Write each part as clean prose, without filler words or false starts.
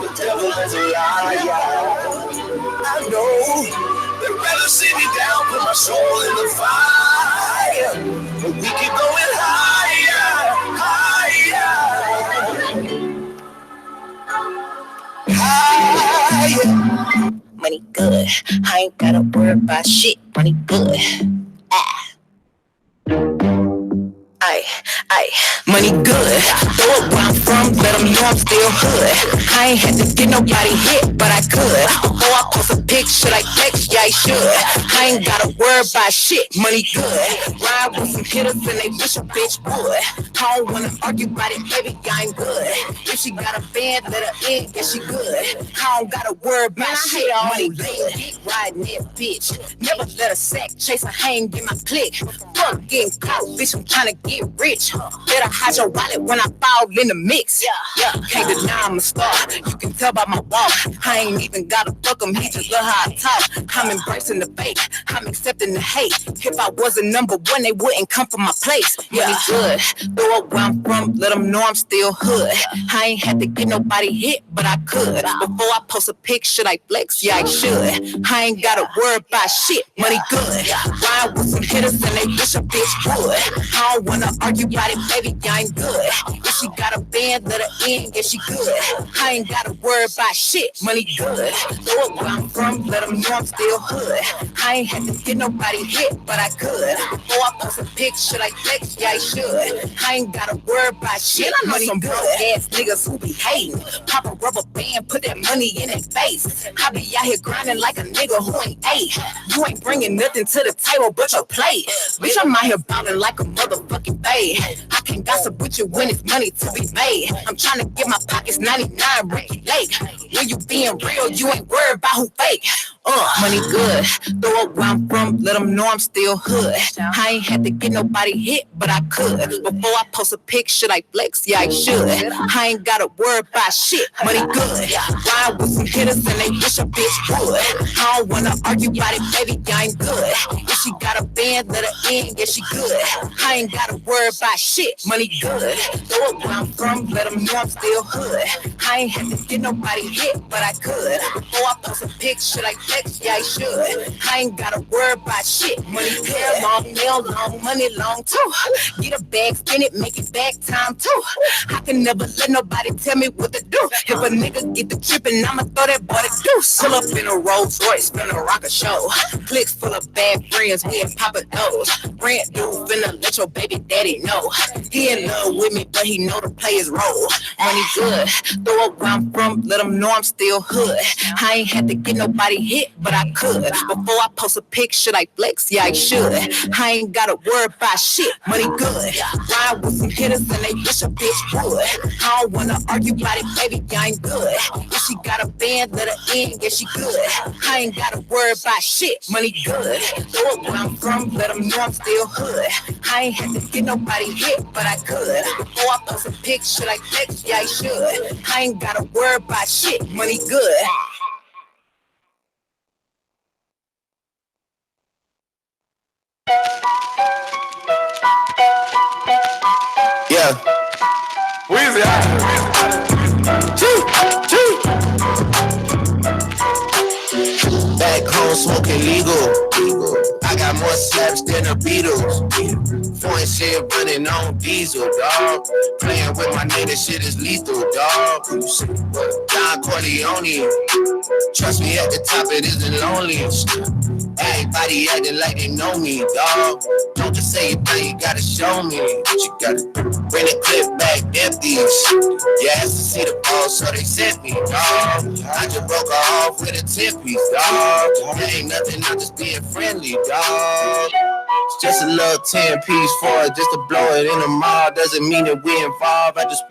the devil is a liar. I know they'd rather sit me down, put my soul in the fire, but we keep going higher, higher, higher. Money good, I ain't gotta worry about shit. Money good, Ay, money good. Throw it where I'm from, let them know I'm still hood. I ain't had to get nobody hit, but I could. Before I post a pic, should I flex? Yeah, I should. I ain't gotta worry about shit, money good. Ride with some hitters and they wish a bitch would. I don't wanna argue about it, baby, I ain't good. If she got a band, let her in, yeah, she good. I don't gotta worry about shit, money good. Riding that bitch, never let a sack chase a hang in my clique. Fuck getting caught, bitch, I'm tryna get rich. Better hide your wallet when I fall in the mix. Yeah, can't deny I'm a star. You can tell by my walk. I ain't even gotta fuck him, he just love how I talk. I'm embracing the fake, I'm accepting the hate. If I wasn't number one, they wouldn't come from my place. Money good, throw up where I'm from, let them know I'm still hood. I ain't had to get nobody hit, but I could. Before I post a pic, should I flex? Yeah, I should. I ain't gotta worry about shit, money good. Ride with some hitters and they wish a bitch would. I don't wanna argue about it, baby, I ain't good. If she got a band, let her in, yeah, she good. I ain't gotta worry about shit, money good. Throw it where I'm from, let them know I'm still hood. I ain't had to get nobody hit, but I could. Before I post a pic, should I flex? Yeah, I should. I ain't gotta worry about shit, money some good. Ass niggas who be hating. Pop a rubber band, put that money in their face. I be out here grinding like a nigga who ain't ate. You ain't bringing nothing to the table but your plate. Bitch, I'm out here ballin' like a motherfucking babe. I can't gossip with you when it's money to be made. I'm trying to get my pockets 99 Ricky Lake. When you being real, you ain't worried about who fake. Money good. Throw up where I'm from, let them know I'm still hood. I ain't had to get nobody hit, but I could. Before I post a pic, should I flex? Yeah, I should. I ain't gotta worry about shit, money good. Ride with some hitters and they wish a bitch would. I don't wanna argue about it, baby, I ain't good. If she got a band, let her in, yeah, she good. I ain't gotta worry about shit, money good. Throw it where I'm from, let them know I'm still hood. I ain't had to get nobody hit, but I could. Before I post a pic, should I flex? Yeah, I should. I ain't gotta worry about shit, money good. Long nail, long money, long too. Get a bag, spin it, make it back time too. I can never let nobody tell me what to do. If a nigga get the trippin', I'ma throw that boy the deuce. Pull up in a Rolls Royce, finna rock a show. Clicks full of bad friends, we ain't poppin' those. Rent dude finna let your baby daddy know. He in love with me, but he know to play his role. Money good, throw up where I'm from, let them know I'm still hood. I ain't had to get nobody hit, but I could. Before I post a pic, should I flex? Yeah, I should. I ain't gotta worry about shit, money good. Ride with some hitters and they wish a bitch would. I don't wanna argue about it, baby, I ain't good. If she got a band, let her in, yeah, she good. I ain't gotta worry about shit, money good. Throw it where I'm from, let them know I'm still hood. I ain't had to get nobody hit, but I could. Before I post a pic, should I flex? Yeah, I should. I ain't gotta worry about shit, money good. Yeah. Weezy out. Back home smoking legal. I got more slaps than the Beatles. Foreign shit running on diesel, dog. Playing with my nigga, shit is lethal, dog. Don Corleone. Trust me, at the top it isn't lonely. Everybody acting like they know me, dog. Don't just say it, now you gotta show me. You gotta bring the clip back empty. You have to see the ball, so they sent me, dog. I just broke her off with a 10-piece, dog. There ain't nothing, I'm just being friendly, dog. It's just a little 10-piece for it, just to blow it in the mall. Doesn't mean that we involved. I just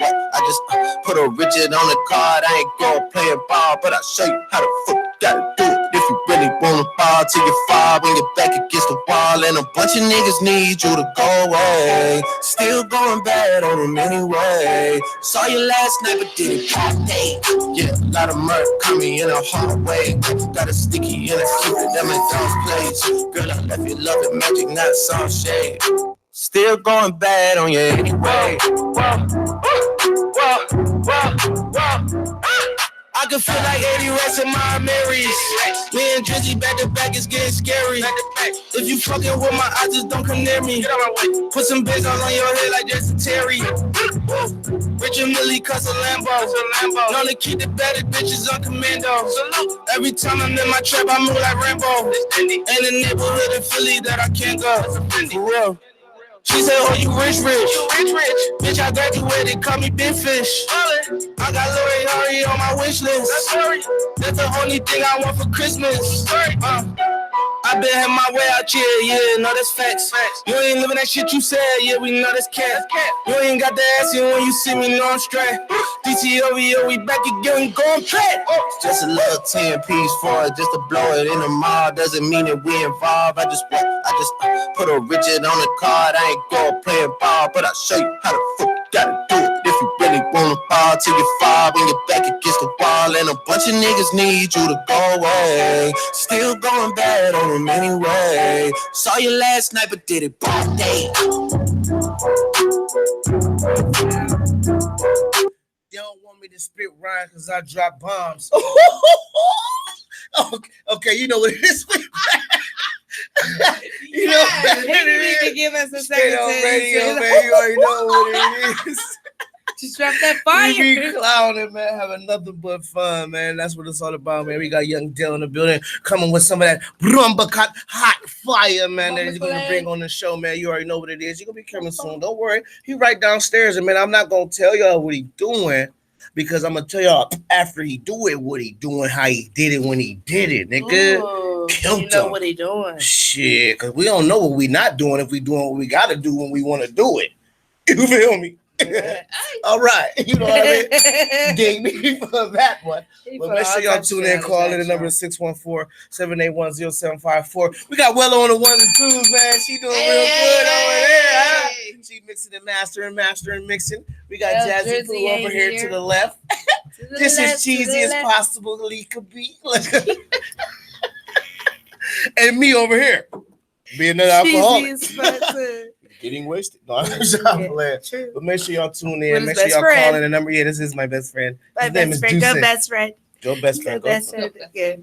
put a Richard on the card. I ain't gonna play a ball, but I'll show you how the fuck you gotta do it. If you really wanna fall till you fall, when you're back against the wall, and a bunch of niggas need you to go away. Still going bad on them anyway. Saw you last night, but did it all day. Yeah, a lot of murk coming in a hard way. Got a sticky in a secret, them in those plays. Girl, I left you loving magic, not some shade. Still going bad on you anyway. I can feel like 80 rats in my Marys. Me and Drizzy back to back, it's getting scary. If you fucking with my eyes, just don't come near me. Put some bass all on your head like Jason Terry. Rich and Millie cuss a Lambo. Known to keep the better bitches on commando. Every time I'm in my trap, I move like Rambo. Ain't a neighborhood in Philly that I can't go. For real. She said, oh, you rich. Bitch, I graduated, call me Big Fish. I got Lori Harry on my wish list. That's the only thing I want for Christmas. I been had my way out here, yeah, no, that's facts. You ain't living that shit you said, yeah, we know that's cat. You ain't got the ass in when you see me, know I'm straight. DTOVO, we back again, going back. Just a little 10-piece for it, just to blow it in the mall. Doesn't mean that we involved. I just put a Richard on the card. I ain't going playing ball, but I'll show you how the fuck you gotta do it. If you really wanna fall till you fall when you're back against the wall, and a bunch of niggas need you to go away. Still going bad on them anyway. Saw you last night, but did it both days. They don't want me to spit rhymes because I drop bombs. Okay, you know what it is. You know what it is. Give us a second on radio, man. You already know what it is. Just drop that fire. We be clowning, man. Having nothing but fun, man. That's what it's all about, man. We got young Dell in the building coming with some of that hot fire, man, that he's going to bring on the show, man. You already know what it is. You're going to be coming soon. Don't worry. He right downstairs, and, man, I'm not going to tell y'all what he doing because I'm going to tell y'all after he do it what he doing, how he did it when he did it, nigga. Ooh, you know what he doing. Shit, because we don't know what we not doing if we doing what we got to do when we want to do it. You feel me? All right, you know what I mean? Dig me for that one. But make sure y'all tune in. Call in. The number is 614-781-0754. We got Wello on the 1 and 2s, man. She doing real good over there. Huh? She mixing and mastering, mixing. We got Jazzy Pooh over here to the left. This is cheesy as possibly could be. And me over here, being an alcoholic. Getting wasted. No, I'm playing. But make sure y'all tune in. Make sure y'all call in the number. Yeah, this is my best friend. His name is Deuce. Go best friend. Your best friend. Yeah.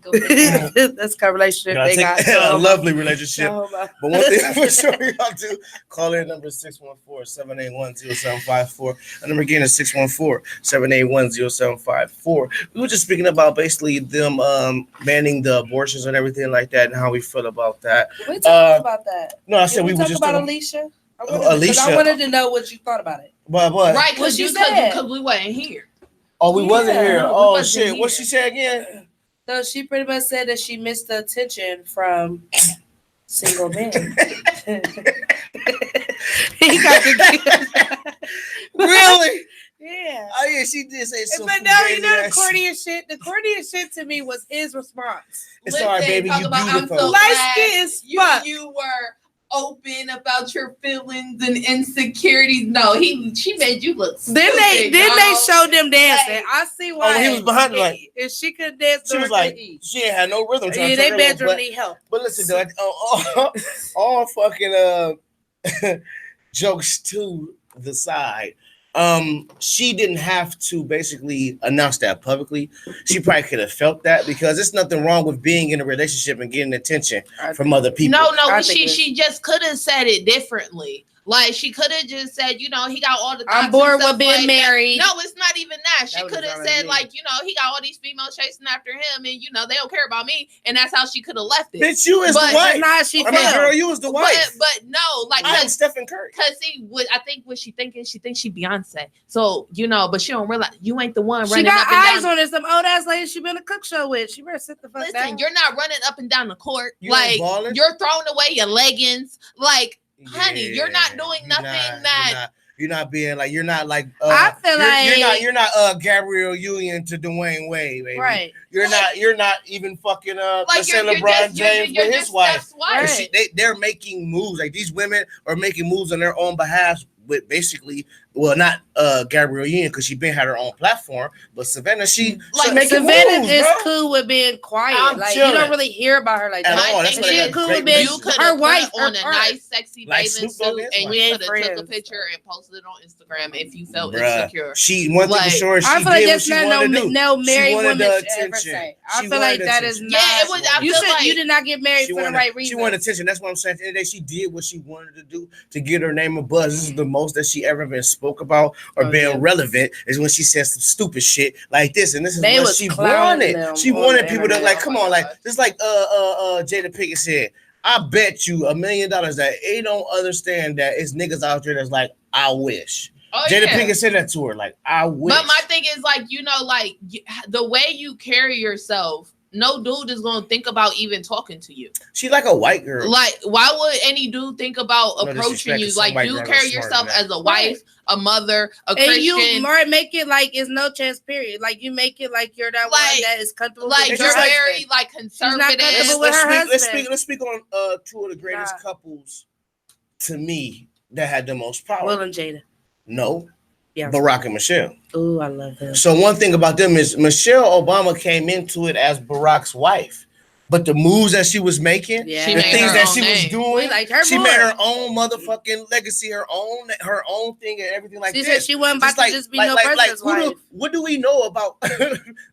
That's a relationship they got. A lovely relationship. But one thing for sure y'all do, call in number 614-781-0754. The number again is 614-781-0754. We were just speaking about basically them banning the abortions and everything like that and how we feel about that. We talked about that. No, I said we were just talking about Alicia. Alicia. I wanted to know what you thought about it. But what? Right, because we wasn't here. Oh, we wasn't here. No, shit. What she said again? So she pretty much said that she missed the attention from single men. He got the Really? Yeah. Oh yeah, she did say something. But no, you know the corniest shit. The corniest shit to me was his response. It's all right, baby. You beautiful. Light skin is fuck. You were open about your feelings and insecurities. No, she made you look stupid. Then they showed them dancing. Like, I see why. Oh, he was behind her like if she could dance. She was like she ain't had no rhythm. Yeah, they bedroom need help. But listen, though, all fucking jokes to the side. She didn't have to basically announce that publicly. She probably could have felt that because there's nothing wrong with being in a relationship and getting attention from other people. No, she just could have said it differently. Like she could have just said, he got all the. I'm bored with being married. No, it's not even that. She could have said like, he got all these females chasing after him, and they don't care about me, and that's how she could have left it. Bitch, you is the wife. Girl, you was the wife. But no, like I'm Stephen Curry. Because I think what she thinking, she thinks she Beyonce. So but she don't realize you ain't the one running. She got up and eyes down. on it. Some old ass lady she been a cook show with. She better sit the fuck down. Listen, you're not running up and down the court. You like you're throwing away your leggings. Like. Honey, you're not doing nothing you're not being like you're not like I feel you're not Gabrielle Union to Dwayne Wade, baby. Right. You're not even fucking LeBron James with his wife. Right. They're making moves. Like these women are making moves on their own behalf with basically well, not Gabrielle Union because she been had her own platform, but Savannah, she like Savannah is cool with being quiet. Like you don't really hear about her like that. My thing is, cool with being her wife on a nice, sexy bathing suit, and you could have took a picture and posted it on Instagram if you felt insecure. She one thing for sure. She I feel did like what that's she not wanted to do. no married woman the should ever say. I She feel like that is not. Yeah, it was. I feel like you did not get married for the right reason. She wanted attention. That's what I'm saying. At the end of the day, she did what she wanted to do to get her name a buzz. This is the most that she ever been spoke about or been relevant is when she said some stupid shit like this, and this is what she wanted. She wanted people to like, come on, like just like Jada Pinkett said. I bet you $1 million that they don't understand that it's niggas out there that's like, I wish. Jada Pinkett said that to her, like, I wish. But my thing is, like, you know, like the way you carry yourself, no dude is gonna think about even talking to you. She like a white girl. Like, why would any dude think about approaching you? Like, you carry yourself as a wife, a mother, a Christian. And you make it like it's no chance, period. Like you make it like you're that one that is comfortable. Like with you're your very like conservative. Let's speak on two of the greatest couples to me that had the most power. Will and Jada. No. Yeah. Barack and Michelle. Oh, I love them. So one thing about them is Michelle Obama came into it as Barack's wife. But the moves that she was making, the things that she was doing, she made her own motherfucking legacy, her own thing, and everything like that. She said she wasn't about to just be no president's wife. What do we know about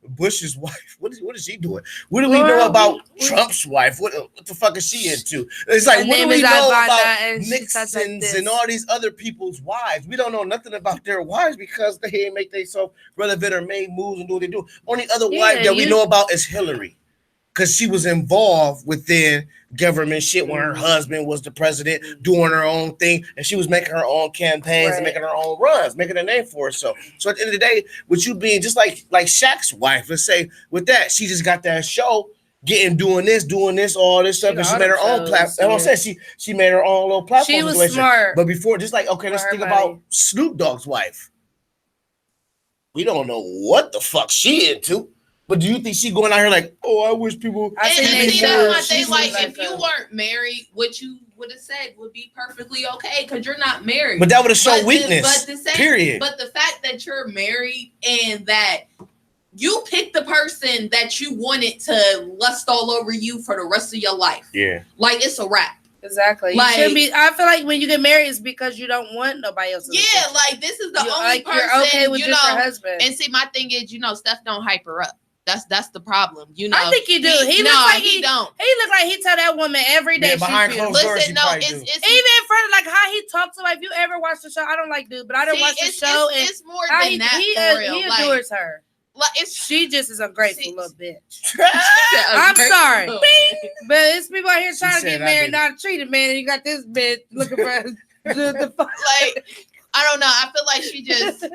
Bush's wife? What is she doing? What do we know about Trump's wife? What the fuck is she into? It's like, what do we know about Nixon's and all these other people's wives? We don't know nothing about their wives because they ain't make themselves relevant or made moves and do what they do. Only other wife that we know about is Hillary. Because she was involved within government shit when her husband was the president, doing her own thing, and she was making her own campaigns and making her own runs, making a name for herself. So at the end of the day, with you being just like Shaq's wife, let's say, with that, she just got that show, doing this, all this stuff, and she made her own platform. I'm saying she made her own little platform. She was smart. But before, just like, okay, let's think about Snoop Dogg's wife. We don't know what the fuck she into. But do you think she going out here like, oh, I wish people? And see, that's my thing. Like, if you weren't married, what you would have said would be perfectly okay because you're not married. But that would have shown weakness. Period. But the fact that you're married and that you picked the person that you wanted to lust all over you for the rest of your life. Yeah. Like it's a wrap. Exactly. Like, I feel like when you get married, it's because you don't want nobody else. Yeah, like this is the only person. You're okay with just your husband. And see, my thing is, Steph don't hype her up. That's the problem. I think he do. He looks like he don't. He look like he tell that woman every day. Behind closed doors, listen, no, it's even in front of like how he talks to her. If you ever watch the show, I don't like dude, but I didn't watch the show. It's more than that. He adores her. Like she just is a grateful little bitch. I'm sorry, but it's people out here trying to get married, not treated, man. And you got this bitch looking for the like. I don't know. I feel like she just,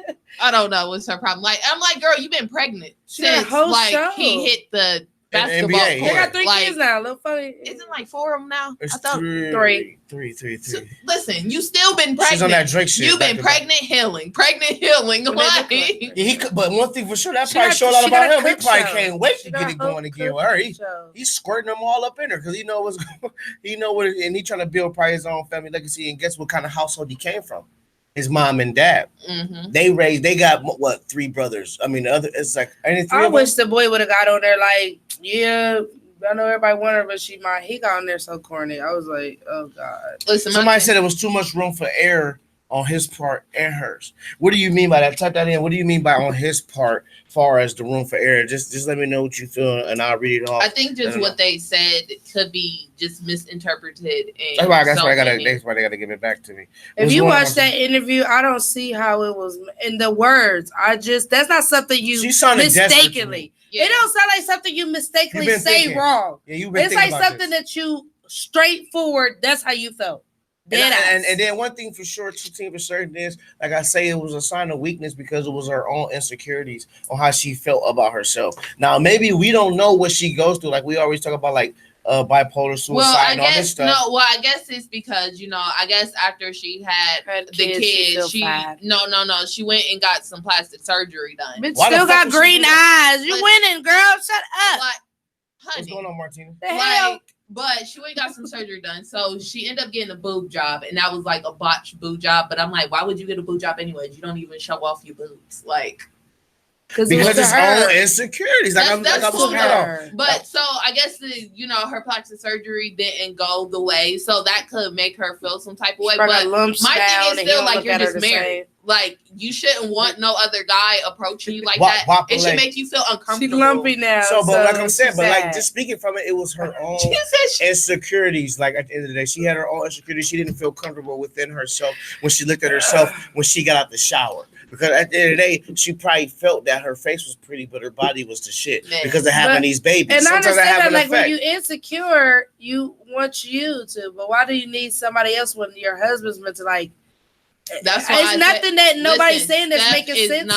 I don't know what's her problem. Like, I'm like, girl, you've been pregnant since like show. He hit the basketball court. They got 3 kids now. A little funny. Isn't like 4 of them now? It's I thought 3. So, listen, you still been pregnant. She's on that Drake shit. You've been pregnant healing. Like, but one thing for sure, that probably showed a lot about him. He probably can't wait to get it going again with her. He's squirting them all up in her because he know what's going. He know what, and he trying to build probably his own family legacy. And guess what kind of household he came from? His mom and dad. Mm-hmm. They got what 3 brothers. I mean, the other it's like I wish the boy would have got on there like, yeah, I know everybody wanted her, but he got on there so corny. I was like, oh God. Listen, somebody said it was too much room for error on his part and hers. What do you mean by that? Type that in. What do you mean by on his part, far as the room for error? Just let me know what you feel, and I'll read it off. I think just what they said could be just misinterpreted. And that's why they gotta give it back to me. If you watch that interview, I don't see how it was in the words. That's not something you mistakenly. Yeah. It don't sound like something you mistakenly say wrong. Yeah, it's like something that you straightforward. That's how you felt. And then one thing for sure, for certain is, like I say, it was a sign of weakness because it was her own insecurities on how she felt about herself. Now, maybe we don't know what she goes through. Like we always talk about, like bipolar suicide and all this stuff. I guess it's because I guess after she had the kids, she went and got some plastic surgery done. But still got green eyes. You winning, girl. Shut up. Like, honey, what's going on, Martina? The hell? But she went and got some surgery done. So she ended up getting a boob job, and that was like a botched boob job. But I'm like, why would you get a boob job anyways? You don't even show off your boobs. Like, because it's all insecurities. Like that's cool. But so I guess her plastic surgery didn't go the way, so that could make her feel some type of way. But my thing is still like you're just married. Like you shouldn't want no other guy approaching you like that. It should make you feel uncomfortable. She's lumpy now. So, but like I'm saying, but like just speaking from it, it was her own insecurities. Like at the end of the day, she had her own insecurities. She didn't feel comfortable within herself when she looked at herself when she got out the shower. Because at the end of the day, she probably felt that her face was pretty, but her body was the shit because of having these babies. And sometimes I understand that, like when you insecure, you want you to, but why do you need somebody else when your husband's meant to like? That's why it's nothing that nobody's saying that's making sense.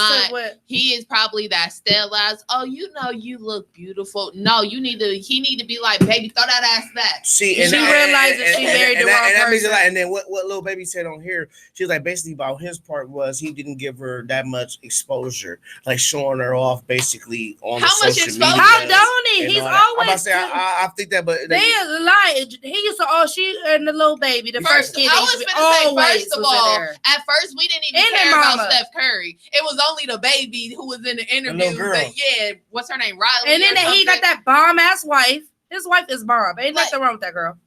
He is probably that sterilized. Oh, you look beautiful. No, he need to be like, baby, throw that ass back. She realized that she married the wrong person. And then what little baby said on here, she was like, basically about his part was he didn't give her that much exposure, like showing her off basically on the social media. How don't he? He's always. I'm about to say, I think that, but they lie. He used to. She and the little baby, the first kid. I was gonna say, first of all. At first, we didn't even care about Steph Curry. It was only the baby who was in the interview. But yeah, what's her name? Riley. And then he got that bomb ass wife. His wife is bomb. Ain't nothing wrong with that girl.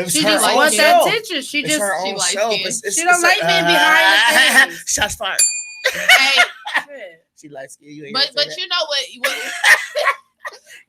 She just wants that attention. She just likes it. She don't like being behind the scenes. Shots fired. Hey, she likes it. But you know what?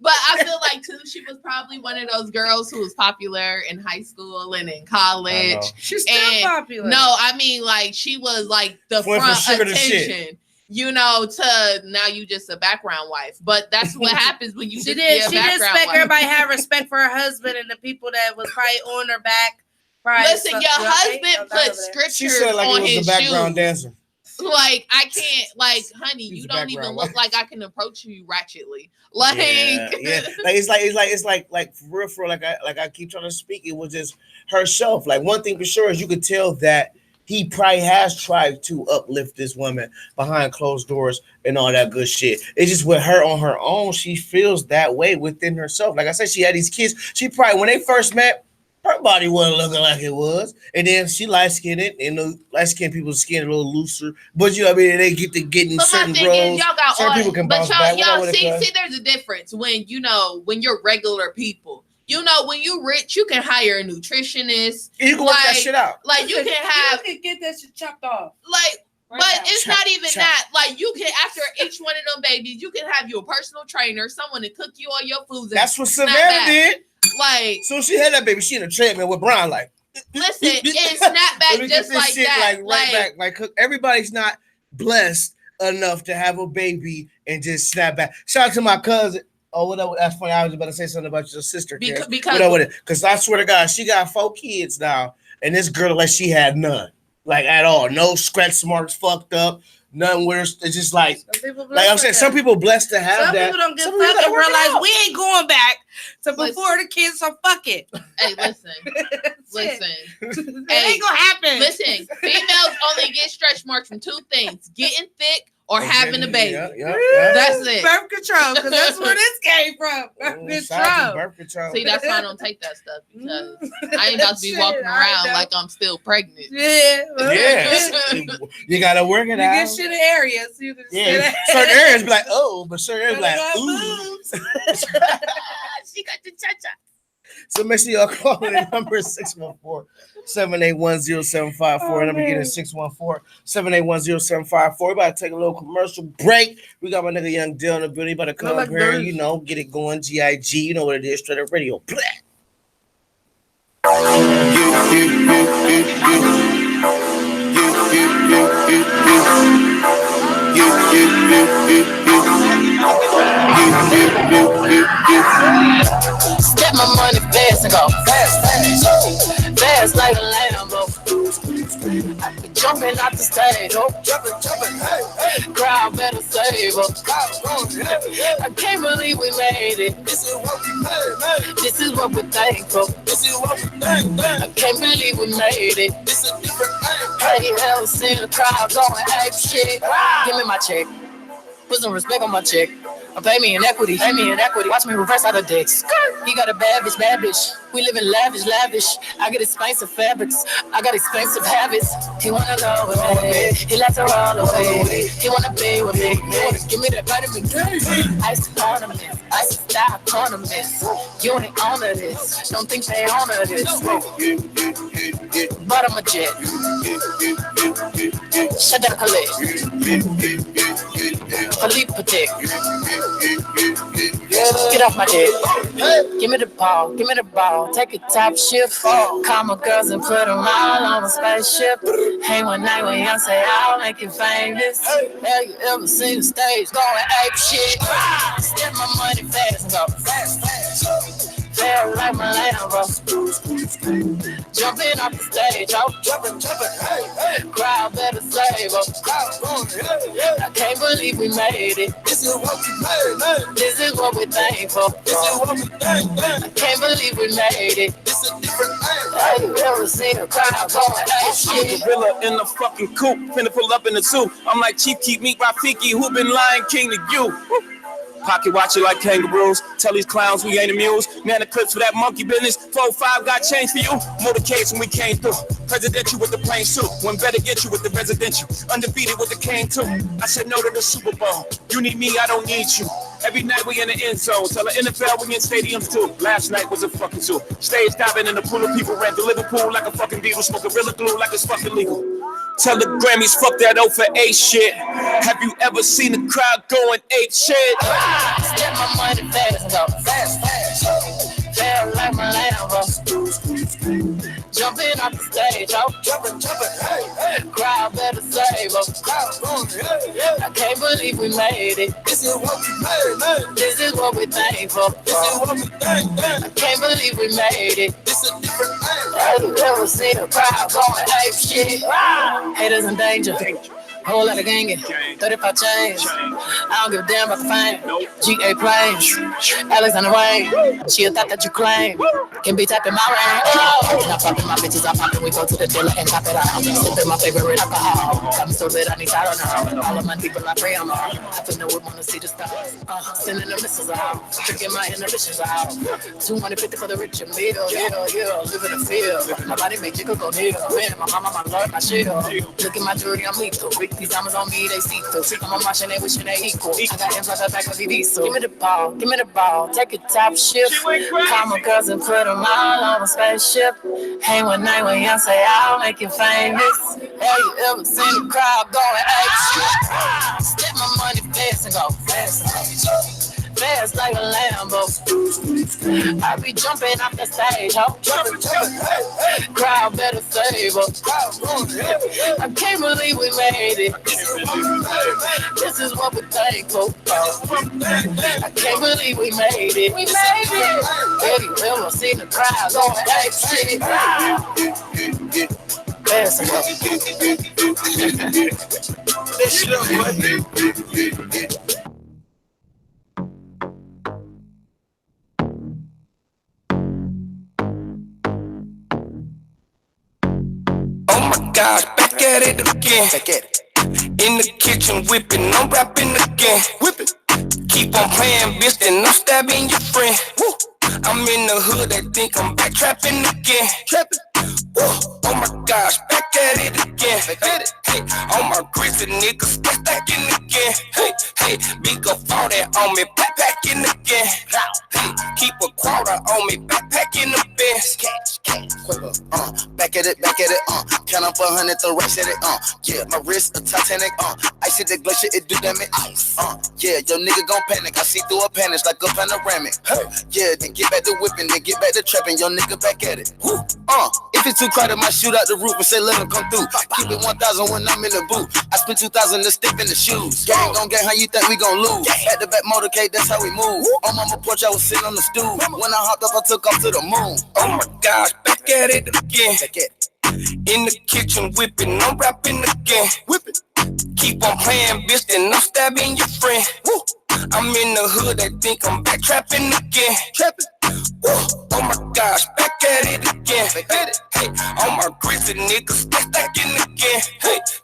But I feel like too, she was probably one of those girls who was popular in high school and in college. She's still popular. No, I mean like she was like the front attention. To now you just a background wife. But that's what happens when you she did expect everybody have respect for her husband and the people that was probably on her back. Listen, your husband put scriptures on his background dancer. Like I can't, like, honey, you don't even look like I can approach you ratchetly. Like, yeah. Like it's like for real. Like I keep trying to speak. It was just herself. Like one thing for sure is you could tell that he probably has tried to uplift this woman behind closed doors and all that good shit. It's just with her on her own, she feels that way within herself. Like I said, she had these kids. She probably when they first met. Her body wasn't looking like it was, and then she light-skinned it, and the light-skinned people's skin a little looser. But I mean, they get to getting certain roles. Certain people can bounce back. Y'all see, there's a difference when when you're regular people. When you rich, you can hire a nutritionist. You can work that shit out. Like you can get that shit chopped off. Like. But it's not even that. Like you can, after each one of them babies, you can have your personal trainer, someone to cook you all your foods. That's what Savannah did. Like, so she had that baby. She in a treadmill with Brian. Like, listen, and snap back just like shit, that. Like right back. Like everybody's not blessed enough to have a baby and just snap back. Shout out to my cousin. Oh, whatever. That's funny. I was about to say something about your sister. Because I swear to God, she got 4 kids now, and this girl like she had none. Like at all, no scratch marks, fucked up, nothing worse. It's just like I'm saying, some people blessed to have that. Some people don't get fucked and realize we ain't going back to before the kids. So fuck it. Hey, listen. It ain't gonna happen. Listen, females only get stretch marks from 2 things: getting thick or having a baby. That's it. Birth control, because that's where this came from. Birth control. See, that's why I don't take that stuff, because I ain't about to be walking around like I'm still pregnant. Yeah. You gotta work it out. You get shit in areas. Certain areas be like, oh, but certain areas be like, ooh. She got the cha-cha. So make sure y'all call the number 614-781-0754. Number again is 614-781-0754. We're about to take a little commercial break. We got my nigga Young Dell in the building. About to come up here, get it going. GIG, you know what it is. Straight up radio. Step my money fast and go fast like a Lambo. Jumping out the stage, jumping, crowd better save us. I can't believe we made it. This is what we made. This is what we're thankful. This is what we think. I can't believe we made it. This is different. Hey, hell, see the crowd going ape shit. Give me my check. Put some respect on my check. Pay me in equity. Watch me reverse out of dicks. He got a bad bitch. We live in lavish. I get expensive fabrics. I got expensive habits. He wanna go with me. He likes to roll away. He wanna be with me. He wanna give me that vitamin D. Ice ornaments. Ice style ornaments. You ain't on to this. Don't think they on to this. But I'm a jet. Shut down Khalid. Philippe Patek. Get off my dick. Give me the ball, give me the ball. Take a top shift. Call my girls and put them all on a spaceship. Hang one night when young say I'll make you famous. Have you ever seen the stage going ape shit? Step my money fast and go fast. Feel like my Lambo. Jumping off the stage, oh, jumping, hey. Crowd better save us. I can't believe we made it. This is what we made, man. This is what we're thankful. This is what we thank, man. I can't believe we made it. This is a different thing. Have you ever seen a crowd going hey shit? Gorilla in the fucking coop, finna pull up in the zoo. I'm like Chief Keep Meat Rafiki, who been Lion King to you? Pocket watch it like kangaroos. Tell these clowns we ain't amused. Man, the clips for that monkey business. 4-5 got change for you. Motorcades when we came through. Presidential with the plain suit. When better get you with the residential. Undefeated with the cane too. I said no to the Super Bowl. You need me, I don't need you. Every night we in the end zone. Tell the NFL we in stadiums too. Last night was a fucking zoo. Stage diving in the pool of people. Ran to Liverpool like a fucking beetle. Smoke Gorilla Glue like it's fucking legal. Tell the Grammys fuck that 0 for 8 shit. Have you ever seen the crowd going 8 shit? Step my money fast and go fast. Feel like my Lambo. Jumping off the stage, oh, jumping, hey. Crowd better save us. I can't believe we made it. This is what we made, man. This is what we're thankful. This is what we thank, man. I can't believe we made it. This is a different thing. Have you ever seen a crowd going ape shit? Haters in danger. Whole lot of gangin', 35 chains. I don't give a damn about the fame. GA planes, Alexander Wayne. She a thought that you claim. Can be tapping my ring. Oh, not popping my bitches, I'm popping. We go to the dealer and top it out. Sipping my favorite alcohol. Got me so lit, I need Tylenol. All of my people, I pray I'm all. I feel no one wanna see the stars. Sending the missiles out. Tricking my inhibitions out. 250 for the rich and meal. Yeah. Live in the field. My body make jiggle go needle. Man, my mama, my lord, my shield. Look at my jewelry, I'm lethal. These diamonds on me, they see through. I'm watching, they wishing they equal. I got M's like the back of the diesel. Give me the ball, take a top shift. Call my girls and put them all on a spaceship. Hang one night when young say I'll make you famous. Have you ever seen the crowd going ape shit? Step my money fast and go fast. Fast like a Lambo. I be jumping off the stage, ho. Jumping, hey. Crowd better save us. I can't believe we made it. This is what we're thankful for. I can't believe we made it. We made it. Have you ever seen the crowd going ape shit? Fast and go. This shit up, buddy. Gosh, back at it again. In the kitchen whipping, I'm rapping again. Whipping. Keep on playing, bitch, then I'm stabbing your friend. Woo. I'm in the hood, they think I'm back trapping again. Oh my gosh, back at it again. Hey, on my grits and niggas stacking again. Hey, big up all that on me, backpacking again. Hey, keep a quarter on me, backpacking the best. Back at it, count up 100, the race at it, yeah, my wrist a Titanic, ice hit the glacier, it do damage, yeah, your nigga gon' panic, I see through a panic like a panoramic, yeah, then get back to whipping, then get back to trapping, your nigga back at it, if it's too crowded, might shoot out the roof and say let him come through, keep it 1,000 when I'm in the booth, I spend 2,000 to step in the shoes, gang gon' gang, how you think we gon' lose, at the back motorcade, that's how we move, on mama porch, I was sitting on the stool, when I hopped up, I took off to the moon, oh my gosh, back at it again. In the kitchen whipping, I'm rapping again. Whipping. Keep on playing, bitch, then I'm stabbing your friend. Woo. I'm in the hood, they think I'm back trapping again. Woo. Oh my gosh, back at it again. Hey, on my grits and niggas stacking again.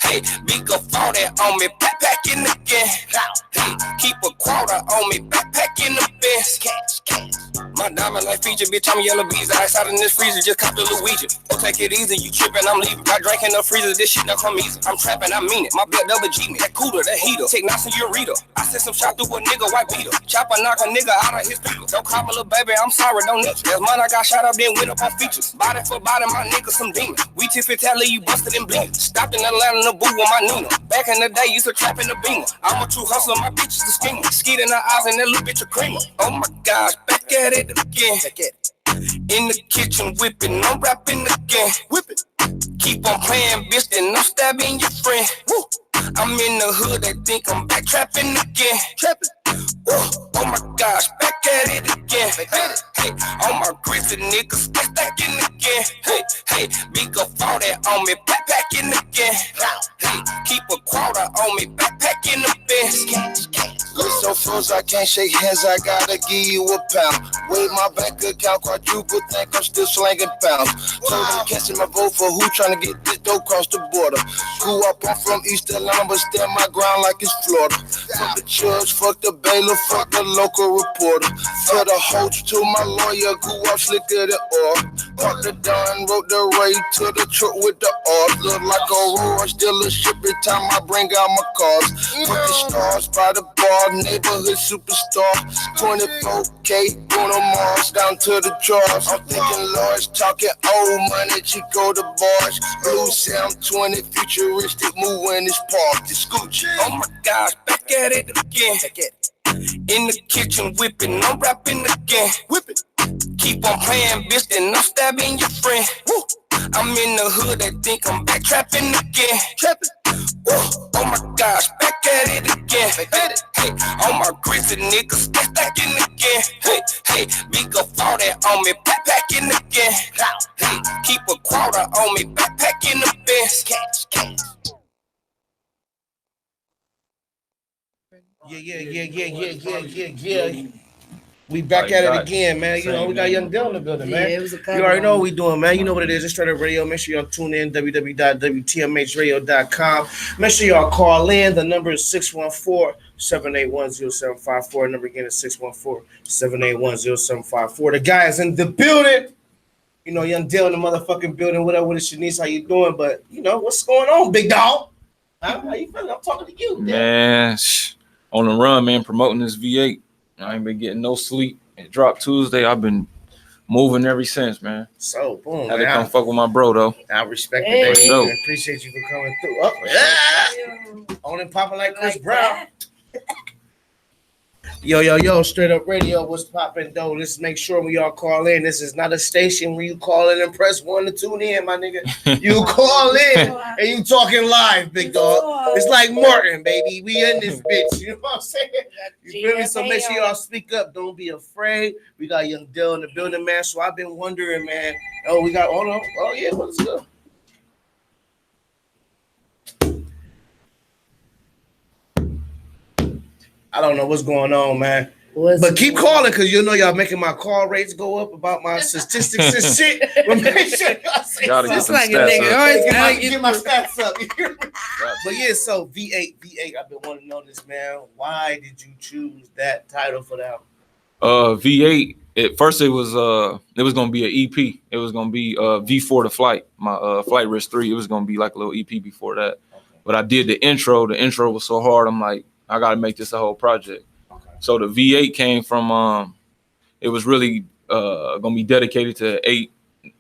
Hey, big up all that on me, backpacking again. Hey, keep a quarter on me, backpacking the best. My diamond like feature, bitch, I'm yellow bees. Ice out in this freezer, just cop the Luigi. Don't take it easy, you trippin', I'm leaving. Got drink in the freezer, this shit don't come easy. I'm trappin', I mean it. My belt double G me. That cooler, that heater. Take Knox and Ureta. I sent some shot through a nigga, white beater. Chopper knock a nigga out of his feet. Don't call me little baby, I'm sorry, don't need you. Last month I got shot up, then went up on features. Body for body, my nigga some demon. We tip it, tally, you busted and bleed. Stopped in Atlanta in the booth with my Nina. Back in the day, used to trap in the beamer. I'm a true hustler, my bitch is a schemer. Skeet in her eyes and that little bitch a creamer. Oh my gosh, back at it again. In the kitchen whipping, I'm rapping again. Whip it. Keep on playing, bitch, then I'm stabbing your friend. Woo. I'm in the hood, they think I'm back trapping again. Trapping. Oh my gosh, back at it again. Hey, all my grizzly niggas stacking again. Hey, big up all that on me, backpacking again. Hey, keep a quarter on me, backpacking the best. Look so froze, I can't shake hands, I gotta give you a pound. Wave my bank account, quadruple, think I'm still slanging pounds. Told them catching my vote for who trying to get this dope across the border. Grew up, I'm from East Atlanta, but stand my ground like it's Florida. Fuck the judge, fuck the bailiff, fuck the local reporter. For the host to my lawyer, grew up slicker than oil. Parked the Don, wrote the Ray to the truck with the oil. Look like a Royce, still a ship every time I bring out my cars. Put the stars by the bar, neighborhood superstar. 24K, Bruno Mars, down to the drawers. I'm thinking large, talking old money, Chico the bars. Blue Sam 20, futuristic, move in this park. The scooch. Oh my gosh, back at it again. In the kitchen whipping, I'm rapping again. Whip it. Keep on playing, bitch, then I'm stabbing your friend. Woo. I'm in the hood, they think I'm back trapping again. Trapping. Oh my gosh, back at it again. Hey, all my grizzly niggas stacking again. Hey, big up all that on me, backpacking again. Hey, keep a quarter on me, backpacking the best. Yeah. We back at it again, man. You know, we got Young Dell in the building, man. Yeah, it was a you already know what we doing, man. You know what it is. It's tr8Up Radio. Make sure y'all tune in, www.wtmhradio.com. Make sure y'all call in. The number is 614-781-0754. The number again is 614-781-0754. The guy is in the building. You know, Young Dell in the motherfucking building. What up with it, Shanice? How you doing? But, you know, what's going on, big dog? How you feeling? I'm talking to you, man. On the run, man, promoting this V8. I ain't been getting no sleep. It dropped Tuesday. I've been moving ever since, man. So, boom. Had to come fuck with my bro, though. I respect it, baby. I appreciate you for coming through. Oh, yeah. On and popping like Chris Brown. Yo, tr8Up Radio, what's poppin', though? Let's make sure we all call in. This is not a station where you call in and press 1 to tune in, my nigga. You call in and you talking live, big dog. It's like Martin, baby. We in this bitch. You know what I'm saying? You feel me? So make sure y'all speak up. Don't be afraid. We got Young Dell in the building, man. So I've been wondering, man. Oh, we got, hold on. Oh, yeah, what's up? I don't know what's going on, man. But keep calling because you know y'all making my call rates go up about my statistics and shit. But make sure y'all say just like a nigga. Always get my stats up. But yeah, so V8, I've been wanting to know this, man. Why did you choose that title for that? V8. At first, it was gonna be an EP. It was gonna be V4 the flight. My Flight Risk 3. It was gonna be like a little EP before that. Okay. But I did the intro. The intro was so hard. I'm like, I gotta make this a whole project. Okay. So the V8 came from it was really gonna be dedicated to 8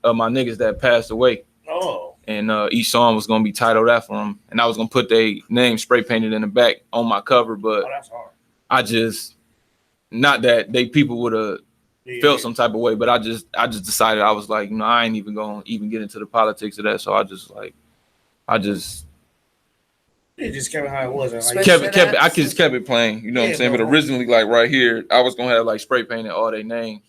of my niggas that passed away. Oh. And each song was gonna be titled after them. And I was gonna put their name spray painted in the back on my cover, but that's hard. I just not that people would have felt some type of way, but I just decided I was like, you know, I ain't even gonna get into the politics of that. So I just it just kept it how it was. I just kept it plain, you know what I'm saying? But originally, like right here, I was gonna have like spray painted all their names.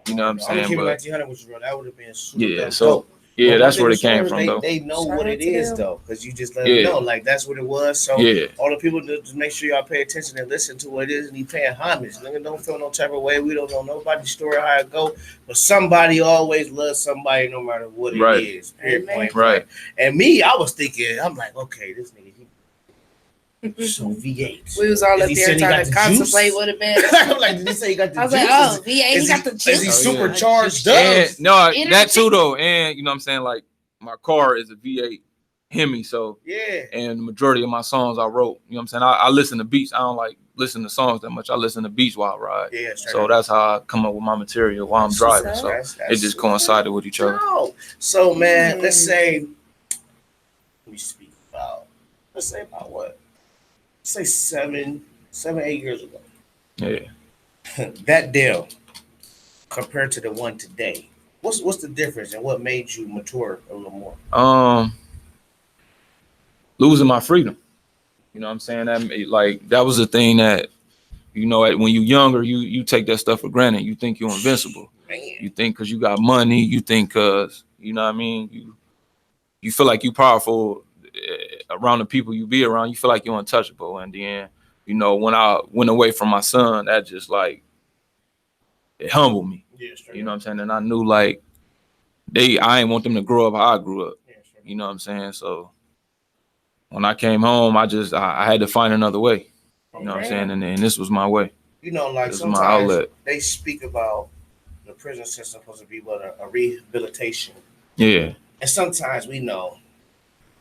You know what I'm saying? But that would have been super dope. Yeah, that's where it came from, though. They know what it is, though, because you just let them know, like that's what it was. So all the people just make sure y'all pay attention and listen to what it is, and you paying homage. Nigga, don't feel no type of way. We don't know nobody's story how it go, but somebody always loves somebody, no matter what it is. Point. Right. And me, I was thinking, I'm like, okay, this nigga. So V8. We was all up there trying to contemplate what it meant. I'm like, did he say he got the juice? I was like, oh, V8, he got the juice. Is he supercharged up? And, no, that too though. And you know what I'm saying? Like my car is a V8 Hemi, so yeah. And the majority of my songs I wrote. You know what I'm saying? I listen to beats. I don't like listen to songs that much. I listen to beats while I ride. Yeah, so that's how I come up with my material while I'm driving. So it just coincided with each other. So man, let's say we speak about what? Let's say 7, 8 years ago. Yeah. That Dell compared to the one today. What's the difference and what made you mature a little more? Losing my freedom. You know what I'm saying? That was the thing that, you know, when you're younger, you take that stuff for granted. You think you're invincible. Man. You think because you got money, you think because, you know what I mean? You feel like you're powerful around the people you be around. You feel like you're untouchable. And then, you know, when I went away from my son, that just like, it humbled me. Yeah, you know what I'm saying? And I knew like I ain't want them to grow up how I grew up. Yeah, you know what I'm saying? So when I came home, I had to find another way. You know what I'm saying? And this was my way. You know, like this sometimes my outlet. They speak about the prison system supposed to be a rehabilitation. Yeah. And sometimes we know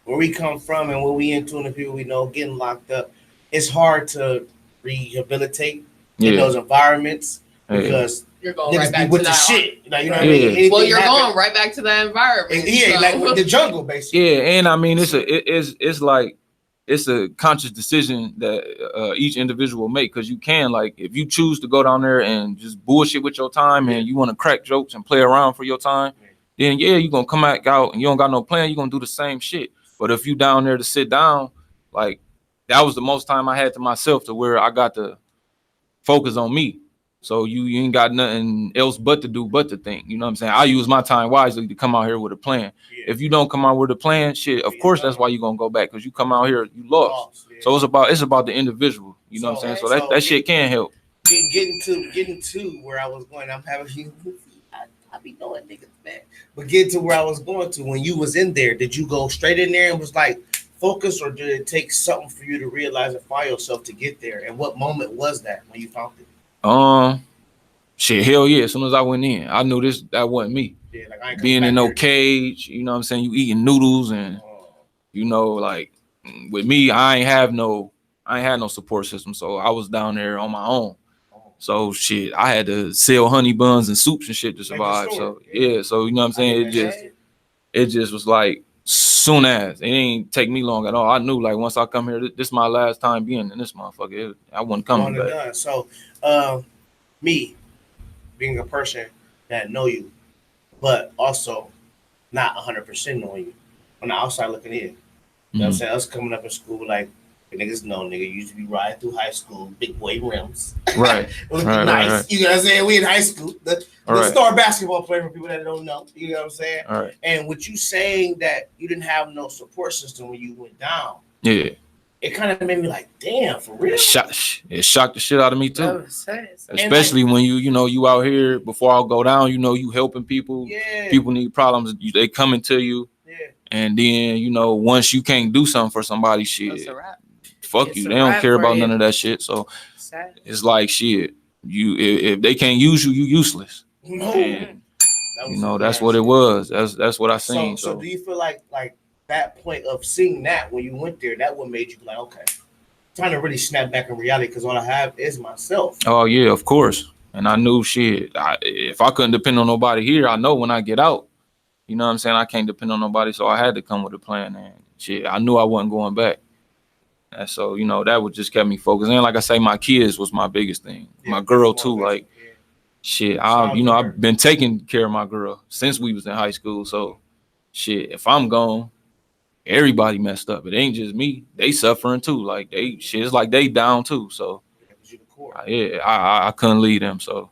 where we come from and where we into and the people we know getting locked up, it's hard to rehabilitate in those environments because you're going right back with to the that shit. Like, you know what I mean? Well, you're going right back to that environment. Yeah, like with the jungle, basically. Yeah, and I mean it's like it's a conscious decision that each individual make, because you can, like, if you choose to go down there and just bullshit with your time and you want to crack jokes and play around for your time, then you're gonna come back out and you don't got no plan, you're gonna do the same shit. But if you down there to sit down, like, that was the most time I had to myself, to where I got to focus on me. So you ain't got nothing else but to do but to think. You know what I'm saying? I use my time wisely to come out here with a plan. Yeah. If you don't come out with a plan, shit, of course that's why you're gonna go back, because you come out here, you lost. Yeah. So it's about the individual. You know what I'm saying? So that shit can help. Getting to where I was going, I'm having you. I be knowing niggas, man. But getting to where I was going to, when you was in there, did you go straight in there and was like focused, or did it take something for you to realize and find yourself to get there? And what moment was that when you found it? Shit, hell yeah. As soon as I went in, I knew that wasn't me. Yeah, like I ain't being in no cage, you know what I'm saying? You eating noodles and you know, like with me, I ain't had no support system. So I was down there on my own. So shit, I had to sell honey buns and soups and shit to survive. So yeah, so you know what I'm saying? It just was like, soon as, it ain't take me long at all. I knew, like, once I come here, this is my last time being in this motherfucker. I wasn't coming back. So me being a person that know you, but also not 100% knowing you on the outside looking in. You know what I'm saying? Us coming up in school, like, niggas know, nigga, used to be riding through high school, big boy rims. Right. Looking nice. Right. You know what I'm saying? We in high school. The star basketball player, for people that don't know. You know what I'm saying? All right. And with you saying that you didn't have no support system when you went down. Yeah. It kind of made me like, damn, for real? It shocked the shit out of me too. Especially like, when you out here, before I go down, you helping people. Yeah. People need problems. They coming to you. Yeah. And then, once you can't do something for somebody, shit. Fuck you. They don't care about none of that shit. So it's like, shit. If they can't use you, you useless. No. And, that's what it was. That's what I seen. So do you feel like that point of seeing that when you went there, that what made you like, okay, trying to really snap back in reality, because all I have is myself. Oh yeah, of course. And I knew shit. If I couldn't depend on nobody here, I know when I get out, you know what I'm saying, I can't depend on nobody. So I had to come with a plan, and shit, I knew I wasn't going back. And so, that would just kept me focused. And like I say, my kids was my biggest thing. Yeah, my girl too. Like, shit, I've been taking care of my girl since we was in high school. So, shit, if I'm gone, everybody messed up. It ain't just me. They suffering too. Like, it's like they down too. So, I couldn't leave them. So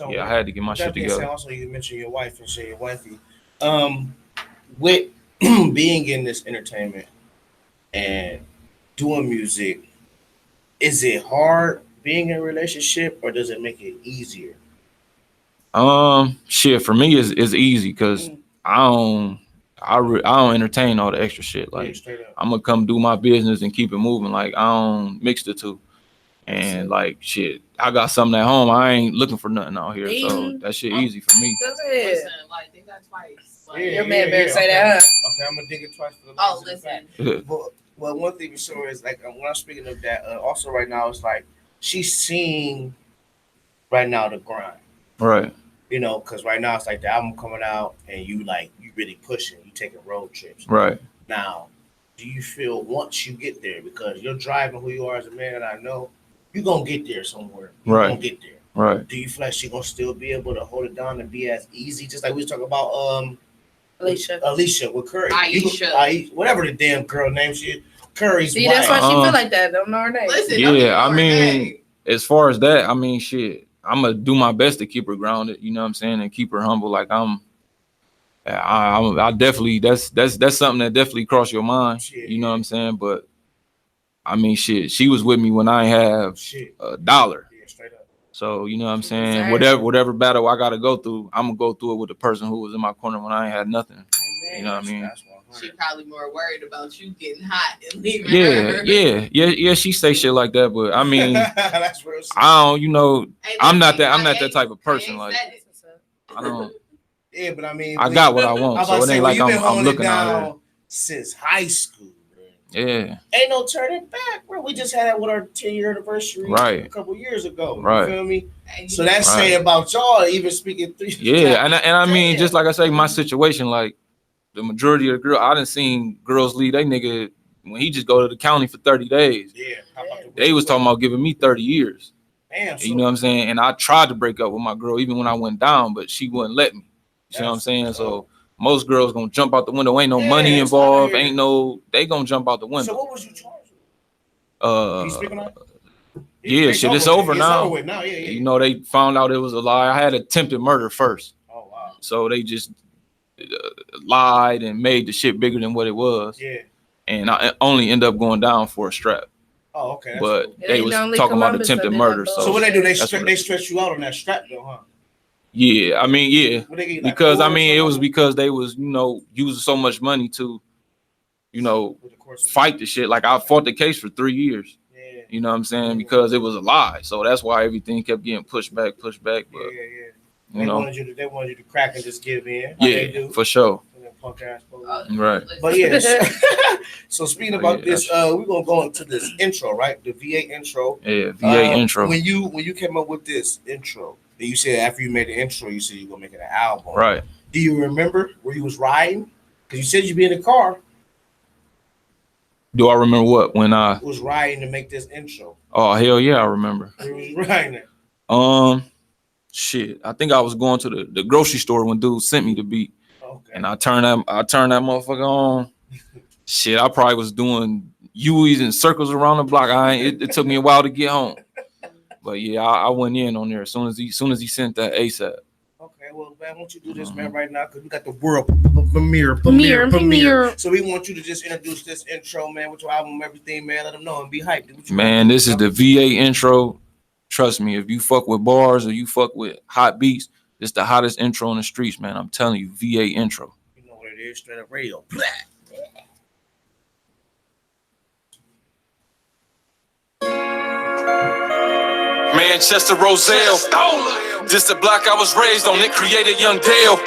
I had to get my shit together. Also, you mentioned your wife and say your wifey. With being in this entertainment and doing music, is it hard being in a relationship, or does it make it easier? Shit, for me it's easy, because I I don't entertain all the extra shit. Like, I'm gonna come do my business and keep it moving. Like, I don't mix the two. And like, shit, I got something at home. I ain't looking for nothing out here. So that shit easy for me. Listen, like, think that twice. Like, your man better say that. Okay, I'm gonna dig it twice for the listen. Well, one thing for sure is like when I'm speaking of that, also right now it's like she's seeing right now the grind. Right. You know, because right now it's like the album coming out and you really pushing, you taking road trips. Right. Now, do you feel once you get there, because you're driving who you are as a man, and I know you're gonna get there somewhere. You're gonna get there. Right. Do you feel like she's gonna still be able to hold it down and be as easy, just like we was talking about Alicia with Curry. Aisha. Whatever the damn girl name she is. Curry's See, that's why she feel like that. Don't know her name. Listen, yeah, I mean, as far as that, I mean, shit, I'm gonna do my best to keep her grounded, you know what I'm saying, and keep her humble. Like I definitely, that's something that definitely crossed your mind, you know what I'm saying. But I mean, shit, she was with me when I have $1. Yeah, straight up. So you know what I'm saying. Whatever battle I gotta go through, I'm gonna go through it with the person who was in my corner when I ain't had nothing. You know what I mean? She probably more worried about you getting hot and leaving her. Yeah. She say shit like that, but I mean, I don't. You know, I'm not that type of person. Like, I don't. Yeah, but I mean, I got what I want, so it ain't like I'm looking out here. Since high school, bro. Yeah. Ain't no turning back, bro. We just had that with our 10-year anniversary a couple years ago. Right. You feel me? So that's saying about y'all, even speaking 3 Yeah, and I mean, just like I say, my situation, like the majority of the girl, I done seen girls leave they nigga when he just go to the county for 30 days. Yeah. They was talking about giving me 30 years. Damn. You know what I'm saying? And I tried to break up with my girl even when I went down, but she wouldn't let me. You know what I'm saying? So most girls gonna jump out the window. Ain't no money involved. They gonna jump out the window. So what was you charged with? Yeah, shit, it's over now. You know, they found out it was a lie. I had attempted murder first. Oh, wow. So they just lied and made the shit bigger than what it was. Yeah. And I only end up going down for a strap. Oh, okay. But they was talking about attempted murder. So what they do? They stretch you out on that strap though, huh? Yeah, I mean, yeah, because I mean, it was because they was, you know, using so much money to, you know, fight the shit. Like I fought the case for 3 years. Yeah. You know what I'm saying? Because it was a lie. So that's why everything kept getting pushed back. But They wanted you to crack and just give in. Yeah, for sure. Punk ass right. But yes. So speaking about this, we're gonna go into this intro, right? The VA intro. Yeah, VA intro. When you came up with this intro, you said after you made the intro, you said you're gonna make it an album. Right. Do you remember where you was riding? Because you said you'd be in the car. Do I remember what? When I was riding to make this intro. Oh hell yeah, I remember. You was riding it. Shit. I think I was going to the grocery store when dude sent me the beat. Okay. And I turned that motherfucker on. Shit, I probably was doing U's and circles around the block. It took me a while to get home. But yeah, I went in on there as soon as he sent that ASAP. Okay, well, man, I want you to do this, man, right now, because we got the world premiere. So we want you to just introduce this intro, man, with your album, everything, man. Let them know and be hyped. Man, this is the VA intro. Trust me, if you fuck with bars or you fuck with hot beats, it's the hottest intro in the streets, man. I'm telling you, VA intro. You know what it is, straight up radio. Manchester Roselle. This the block I was raised on. It created young Dell.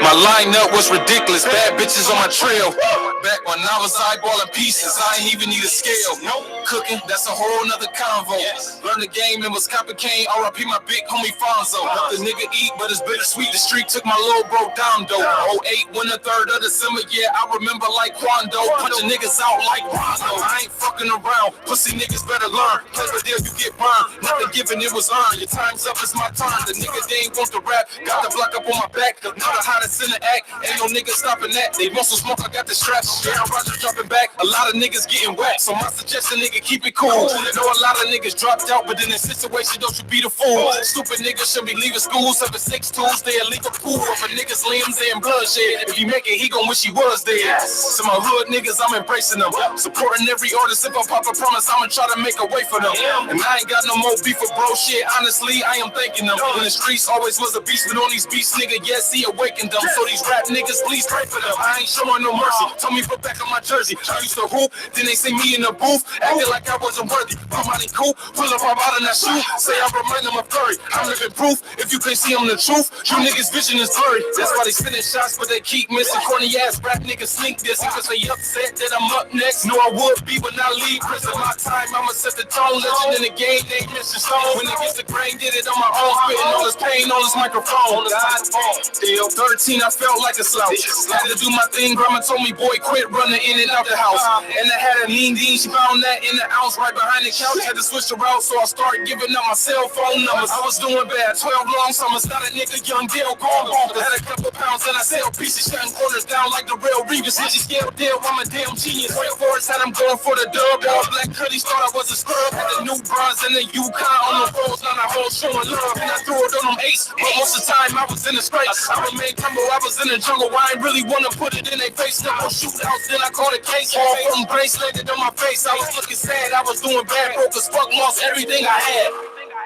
My lineup was ridiculous. Bad bitches on my trail. Back when I was eyeballing pieces, I ain't even need a scale. Cooking, that's a whole nother convo. Learned the game and was copper cane. R.I.P. my big homie Fonzo. The nigga eat, but it's bittersweet. The street took my little bro down though. 08 when the 3rd of December, yeah, I remember like Quando. Punching niggas out like Rondo. I ain't fucking around. Pussy niggas better learn. Play the deal, you get burned. Nothing given, it was earned. Your time's up, it's my turn. The nigga, they ain't want to rap. Got the block up on my back. Now the hottest in the act. Ain't no nigga stopping that. They want some smoke, I got the strap. Yeah, Roger dropping back. A lot of niggas getting whacked. So my suggestion, nigga, keep it cool. Know a lot of niggas dropped out, but in this situation, don't you be the fool. Stupid niggas should be leaving school. 7-6-2s, they leave a pool of a nigga's limbs and bloodshed. If he make it, he gon' wish he was there. So my hood niggas, I'm embracing them. Supporting every artist. If I pop a promise, I'ma try to make a way for them. And I ain't got no more beef for bro shit. Honestly, I am thanking them. In the streets, always was a beast, but on these beats, nigga, yes, he awakened them. So these rap niggas, please pray for them. I ain't showing no mercy. Told me put back on my jersey. I used to hoop, then they see me in the booth, acting like I wasn't worthy. My money cool, pull up out in that shoe. Say I remind them of Curry. I'm living proof. If you can't see I'm the truth, you niggas' vision is blurry. That's why they spinning shots, but they keep missing. Corny ass rap niggas sneak this because they upset that I'm up next. Know I would be when I leave prison. My time, I'ma set the tone. Legend in the game, they missing stone. When it gets the grain, did it on my own. Spitting all this pain on this microphone. Deal 13, I felt like a slouch. Had to do my thing. Grandma told me, boy, quit running in and out the house. And I had a lean dean. She found that in the ounce right behind the couch. Had to switch the route, so I started giving up my cell phone numbers. I was doing bad. 12 long summers. Not a nigga, young Dell, gone bonkers. Had a couple pounds and I sell pieces, shutting corners down like the real Reeves. Digi scale deal, I'm a damn genius. Wait for it, said I'm going for the dub. All black hoodies, thought I was a scrub. Had the new bronze and the Yukon on the rolls, not a whole showing love. And I threw it on them ace, but most of the time I was in the scrapes. I remained humble, I was in the jungle. I ain't really wanna put it in their face. Never shootouts, then I caught a case. All from grace landed on my face. I was looking sad, I was doing bad, broke as fuck, lost everything I had.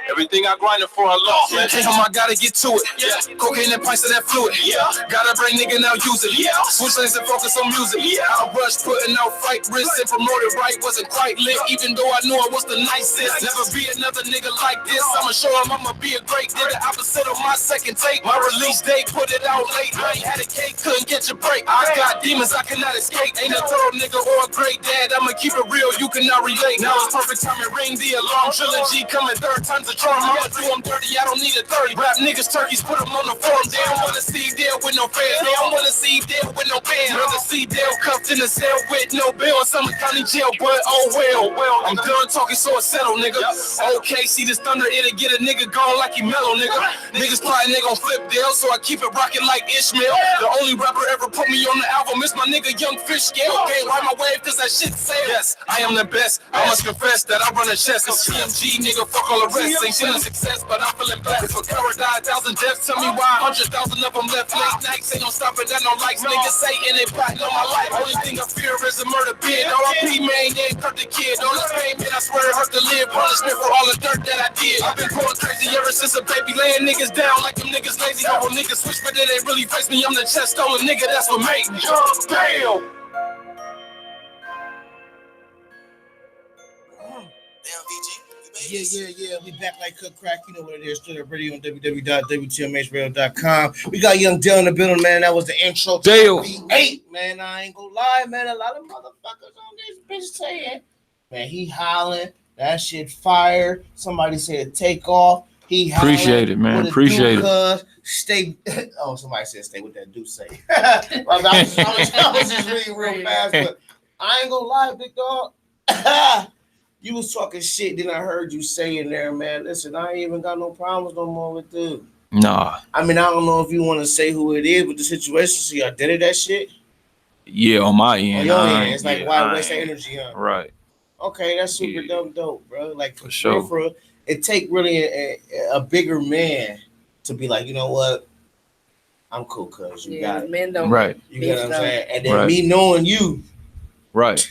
Everything I grinded for, I lost. I gotta get to it. Yeah. Cocaine and pints of that fluid. Yeah. Gotta bring nigga now use it. Yeah. Switch lanes and focus on music. Yeah. I rushed, putting out fight risks and promoted right. Wasn't quite lit, even though I knew I was the nicest. Never be another nigga like this. I'ma show him I'ma be a great nigga. Opposite of my second take. My release date, put it out late. I ain't had a cake, couldn't get your break. I got demons I cannot escape. Ain't a thorough nigga or a great dad. I'ma keep it real, you cannot relate. Now it's perfect time to ring the alarm. Trilogy coming third time's a charm. I'ma do them dirty, I don't need a 30. Rap niggas, turkeys, put them on the forum. They don't wanna see Dell with no fans. They don't wanna see Dell with no band. Rather see Dell cuffed in a cell with no bail. Summer County jail, but oh well. I'm done talking, so it's settled, nigga. Okay, see this thunder, it'll get a nigga gone like he mellow, nigga. Niggas plotting, they gon' flip Dell, so I keep it rocking like Ishmael. The only rapper ever put me on the album is my nigga Young Fish Scale. Can't ride my wave cause that shit sail. Yes, I am the best. I must confess that I run a chest. Cause CMG, nigga, fuck all the rest. Ain't shit success, but I'm feeling blessed. For Kara died, 1,000 deaths. Tell me why 100,000 of them left late nights. Ain't no stopping that, no likes. Niggas say and they plotting on my life. Only thing I fear is a murder bid. R.I.P. man, they ain't cut the kid. All this pain, man, I swear it hurt to live. Punishment for all the dirt that I did. I've been going crazy ever since a baby, laying niggas down like them niggas lazy. All niggas switch, but they ain't really face me. I'm the chest stolen nigga, that's what made me. Damn. Yeah. We back like cook crack. You know what it is. Tr8Up Radio on www.wtmhradio.com. We got Young Dell in the building, man. That was the intro to Dale. V8, man. I ain't gonna lie, man. A lot of motherfuckers on this bitch saying, man, he hollering. That shit fire. Somebody said take off. He hollering. Appreciate it, man. Appreciate it. Stay. Oh, somebody said stay with that do say. I was just reading real fast, but I ain't gonna lie, big dog. You was talking shit, then I heard you say in there, man. Listen, I ain't even got no problems no more with dude. Nah. I mean, I don't know if you want to say who it is with the situation. So y'all did that shit? Yeah, on my end. On your end. It's like, why waste that energy, huh? Right. Okay, that's super dope, bro. Like, for sure. It take really a bigger man to be like, you know what? I'm cool, cuz you got it. Men don't. Right. You get what I'm saying? And then me knowing you. Right.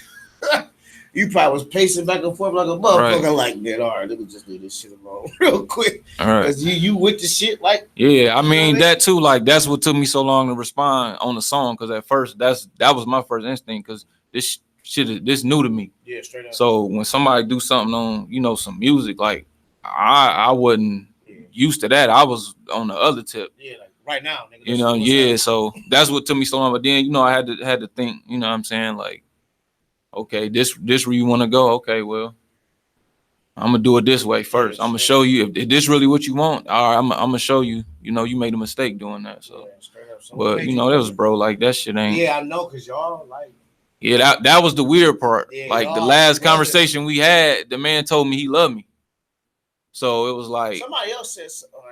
You probably was pacing back and forth like a motherfucker, right. Like, man, all right, let me just leave this shit alone real quick. All right. Because you with the shit, like. Yeah, I mean, that too, like, that's what took me so long to respond on the song. Because at first, that was my first instinct. Because this shit, this new to me. Yeah, straight up. So when somebody do something on, you know, some music, like, I wasn't used to that. I was on the other tip. Yeah, like right now, nigga. You know, yeah. So that's what took me so long. But then, you know, I had to think, you know what I'm saying? Like, okay, this where you want to go. Okay, well, I'm gonna do it this way first. I'm gonna show you if this really what you want. All right, I'm gonna show you. You know, you made a mistake doing that. So, but you know, that was bro. Like that shit ain't. Yeah, I know, cause y'all like. Yeah, that was the weird part. Yeah, like the last conversation we had, the man told me he loved me. So it was like somebody else says. Oh,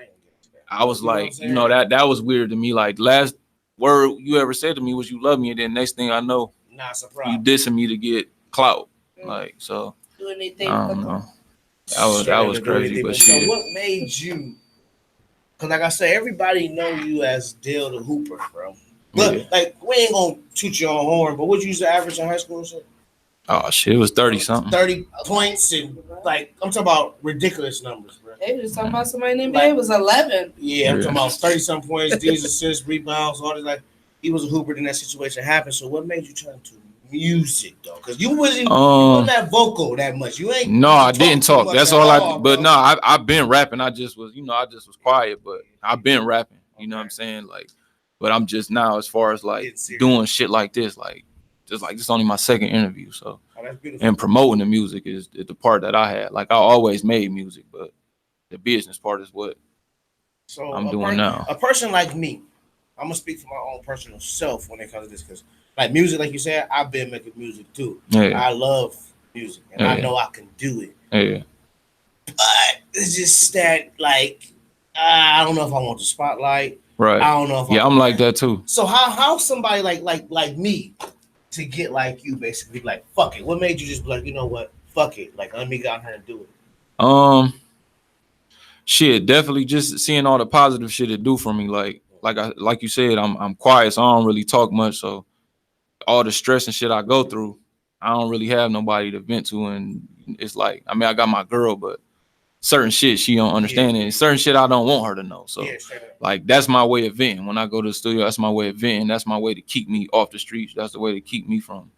I was like, you know, that was weird to me. Like last word you ever said to me was you love me, and then next thing I know. Nah, surprise. You dissing me to get clout. Like, so Do anything. I don't know. That was crazy, but shit. So what made you? Because like I said, everybody know you as Dell the Hooper, bro. But like, we ain't gonna toot you on horn, but what you used to average in high school and shit? Oh shit, it was 30 something. 30 points and like I'm talking about ridiculous numbers, bro. They was talking about somebody in the NBA was 11. Yeah, I'm talking about 30 some points, D's assists, rebounds, all this. Like he was a hooper in that situation happened. So what made you turn to music though? Because you wasn't that vocal that much. You ain't. No, I didn't talk. That's all I. But no, I've been rapping. I just was quiet, but I've been rapping. You know what I'm saying? Like, but I'm just now as far as like doing shit like this, like. Just like this is only my second interview, so and promoting the music is the part that I had. Like I always made music, but the business part is what I'm doing now. A person like me, I'm gonna speak for my own personal self when it comes to this, because like music, like you said, I've been making music too. Yeah. I love music, and I know I can do it. Yeah. But it's just that like I don't know if I want the spotlight. Right. I don't know if I'm like that too. So how somebody like me to get like you, basically, like fuck it. What made you just be like, you know what, fuck it, like let me go out here and do it? Shit, definitely just seeing all the positive shit it do for me. Like you said, I'm quiet, so I don't really talk much. So all the stress and shit I go through, I don't really have nobody to vent to, and it's like, I mean, I got my girl, but certain shit she don't understand, and certain shit I don't want her to know. So like that's my way of venting. When I go to the studio, that's my way of venting. That's my way to keep me off the streets. That's the way to keep me from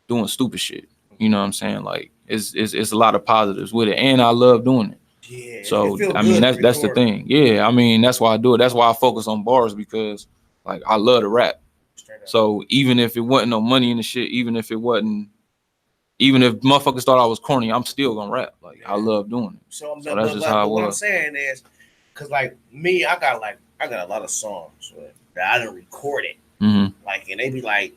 doing stupid shit. You know what I'm saying? Like it's a lot of positives with it, and I love doing it. Yeah. So I mean that's the thing. Yeah, I mean that's why I do it. That's why I focus on bars, because like I love to rap. So even if it wasn't no money in the shit, even if motherfuckers thought I was corny, I'm still gonna rap. Like I love doing it. So that's just how it was. What I'm saying is, cause like me, I got a lot of songs that I didn't record it. Mm-hmm. Like, and they be like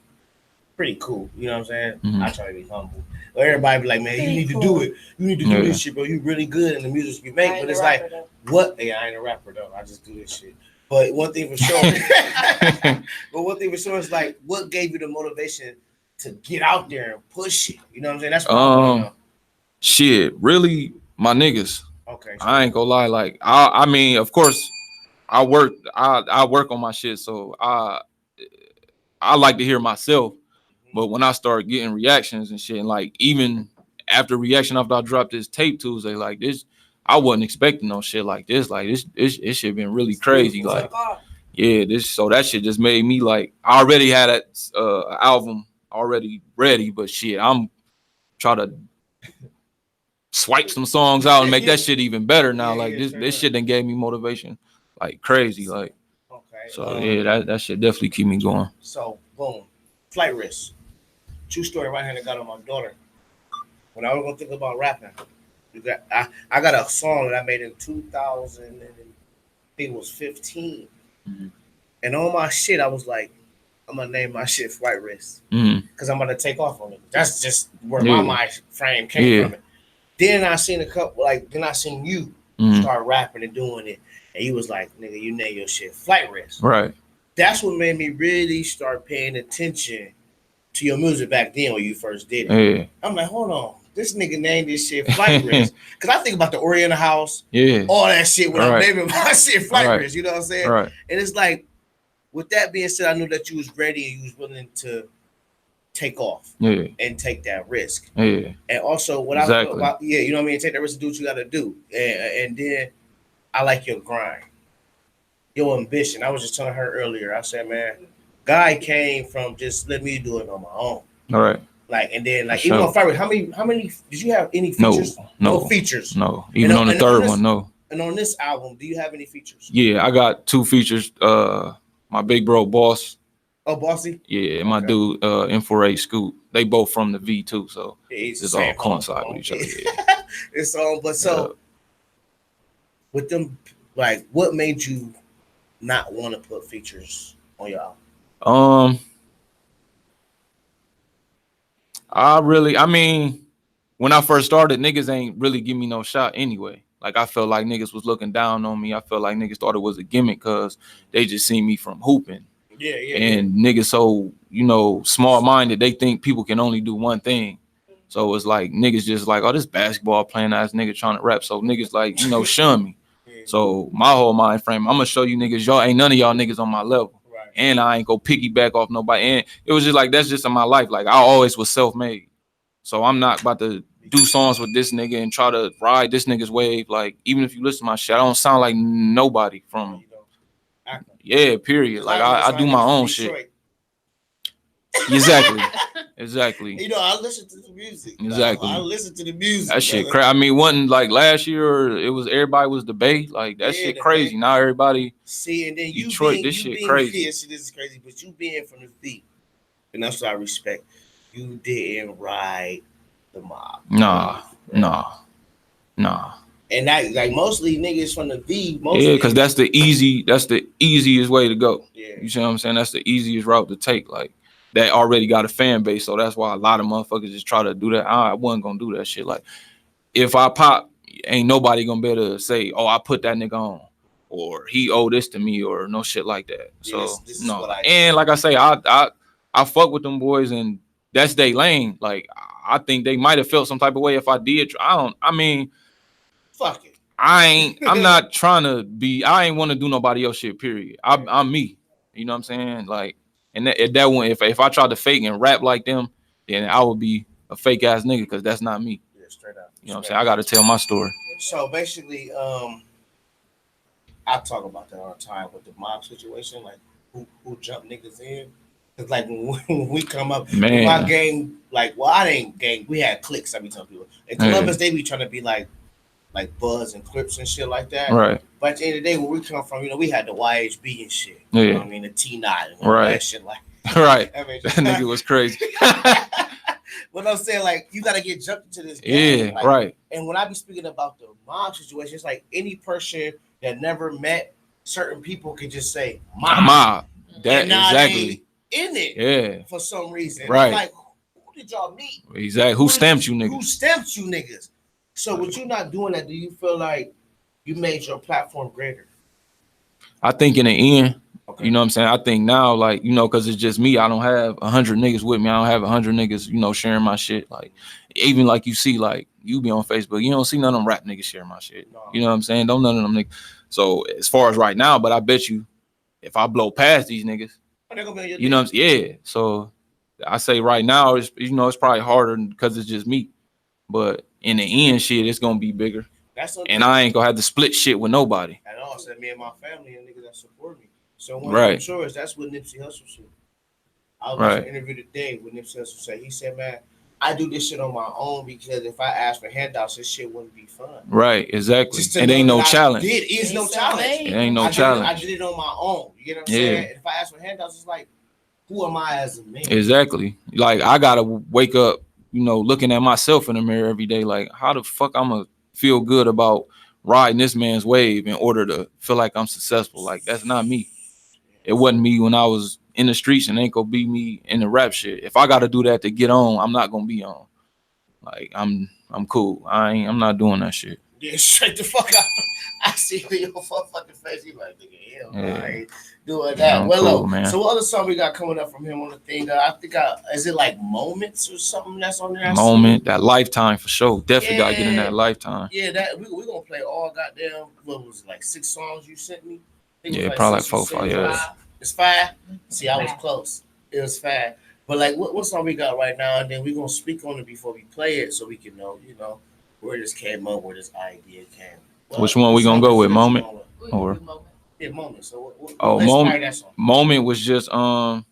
pretty cool. You know what I'm saying? Mm-hmm. I try to be humble. But everybody be like, man, you need to do it. You need to do this shit, bro. You really good in the music you make. But it's like, what? Yeah, I ain't a rapper though. I just do this shit. But one thing for sure, is like, what gave you the motivation to get out there and push it? You know what I'm saying? That's what I want to know. Shit, really, my niggas. Okay. I ain't gonna lie. Like, I mean, of course, I work on my shit, so I like to hear myself. But when I start getting reactions and shit, and like even after reaction after I dropped this tape Tuesday, like this, I wasn't expecting no shit like this. Like this shit been really crazy. Like, yeah, so that shit just made me like, I already had that album already ready, but shit, I'm trying to swipe some songs out and make that shit even better now. Like this shit done gave me motivation like crazy. Like, so yeah, that shit definitely keep me going. So boom, Flight Risk. True story right here that got on my daughter. When I was gonna think about rapping, I got a song that I made in 2000, and I think it was 15. Mm-hmm. And on my shit, I was like, I'm gonna name my shit Flight Risk, because I'm gonna take off on it. That's just where my mind frame came from. It. Then I seen I seen you start rapping and doing it, and you was like, nigga, you name your shit Flight Risk. Right. That's what made me really start paying attention to your music back then when you first did it. Yeah. I'm like, hold on, this nigga named this shit Flight Risk, because I think about the Oriental House, all that shit when I'm naming my shit Flight Risk. You know what I'm saying? Right. And it's like, with that being said, I knew that you was ready and you was willing to take off and take that risk. Yeah. And also what I feel about, you know what I mean? Take that risk and do what you got to do. And then I like your grind, your ambition. I was just telling her earlier, I said, man, Guy came from just let me do it on my own. All right. Like, and then like, even on Fire, how many did you have any features? No features. No. Even on the third one, no. And on this album, do you have any features? Yeah, I got 2 features. My big bro Boss. Oh, Bossy? Yeah, and my dude M4A Scoop. They both from the V2, so it's all coincide with each other. Yeah. It's all, but so with them, like, what made you not want to put features on your album? I mean, when I first started, niggas ain't really give me no shot anyway. Like, I felt like niggas was looking down on me. I felt like niggas thought it was a gimmick because they just seen me from hooping. And niggas so, small-minded, they think people can only do one thing. So it's like niggas just like, oh, this basketball playing ass nigga trying to rap. So niggas like, shun me. So my whole mind frame, I'm gonna show you niggas, y'all ain't none of y'all niggas on my level. Right. And I ain't go piggyback off nobody. And it was just like, that's just in my life. Like I always was self-made. So I'm not about to do songs with this nigga and try to ride this nigga's wave. Like, even if you listen to my shit, I don't sound like nobody from, period. Like I do my own shit. Exactly. I listen to the music. Exactly. I listen to the music. That shit crazy. I mean, wasn't like last year, it was everybody was the Bay. Like that shit crazy. Now everybody see, and then Detroit, this shit crazy. This is crazy, but you being from the beat, and that's what I respect. You didn't ride the mob. Nah. And that like mostly niggas from the V. Because that's the easiest way to go. Yeah. You see what I'm saying? That's the easiest route to take. Like that already got a fan base, so that's why a lot of motherfuckers just try to do that. I wasn't gonna do that shit. Like if I pop, ain't nobody gonna be able to say, "Oh, I put that nigga on," or "He owe this to me," or no shit like that. So no. And like I say, I fuck with them boys, and that's their lane. Like I think they might have felt some type of way if I did. I mean, fuck it. I'm not trying to be. I ain't want to do nobody else shit. Period. I'm me. You know what I'm saying? Like. And that one, if I tried to fake and rap like them, then I would be a fake ass nigga because that's not me. Yeah, straight up. You know what I'm saying? I got to tell my story. So basically, I talk about that all the time with the mob situation, like who jump niggas in. Cause like when we come up, my gang, like I didn't gang. We had cliques. I be telling people in Columbus, they be trying to be like Buzz and Crips and shit like that. Right. But at the end of the day, where we come from, we had the YHB and shit. You know what I mean? The T9 and all that shit like. Right. I mean, that nigga was crazy. But I'm saying, like, you got to get jumped into this game. Yeah, right. And when I be speaking about the mob situation, it's like any person that never met certain people can just say mob. That exactly. In it. Yeah. For some reason. Right. I'm like, who did y'all meet? Exactly. Who stamped you niggas? Who stamped you niggas? So with you not doing that, do you feel like you made your platform greater? I think in the end, you know what I'm saying? I think now, like, because it's just me. I don't have 100 niggas with me. I don't have 100 niggas, sharing my shit. Like, even like you see, like, you be on Facebook, you don't see none of them rap niggas sharing my shit. No. You know what I'm saying? Don't none of them niggas. So as far as right now, but I bet you if I blow past these niggas, you know what I'm saying? Yeah. So I say right now, it's probably harder because it's just me. But in the end, shit, it's gonna be bigger. And I ain't gonna have to split shit with nobody. At all. So me and my family and niggas that support me. So one of the choice, that's what Nipsey Hussle said. I was watching an interview today with Nipsey Hussle said. He said, "Man, I do this shit on my own because if I ask for handouts, this shit wouldn't be fun." Right, exactly. It ain't no challenge. It is no challenge. It ain't no challenge. I did it on my own. You get what I'm saying? If I ask for handouts, it's like, who am I as a man? Exactly. Like I gotta wake up, looking at myself in the mirror every day. Like, how the fuck I'm gonna feel good about riding this man's wave in order to feel like I'm successful? Like that's not me. It wasn't me when I was in the streets, and ain't gonna be me in the rap shit. If I gotta do that to get on, I'm not gonna be on. Like I'm cool. I'm not doing that shit. Yeah, straight the fuck up. I see your fucking face. You like, nigga, I ain't doing that. Yeah, cool, man. So what other song we got coming up from him on the thing? I think is it like Moments or something that's on there? Moment, that Lifetime for sure. Definitely gotta get in that Lifetime. Yeah, that we gonna play all goddamn. What was it, like 6 songs you sent me? Yeah, probably like 4, 5. Yeah. It's 5. See, I was close. It was 5. But like, what song we got right now? And then we gonna speak on it before we play it, so we can know, where this came up, where this idea came. Well, which one we gonna go with? Moment or? Yeah, Moment. So Moment was just that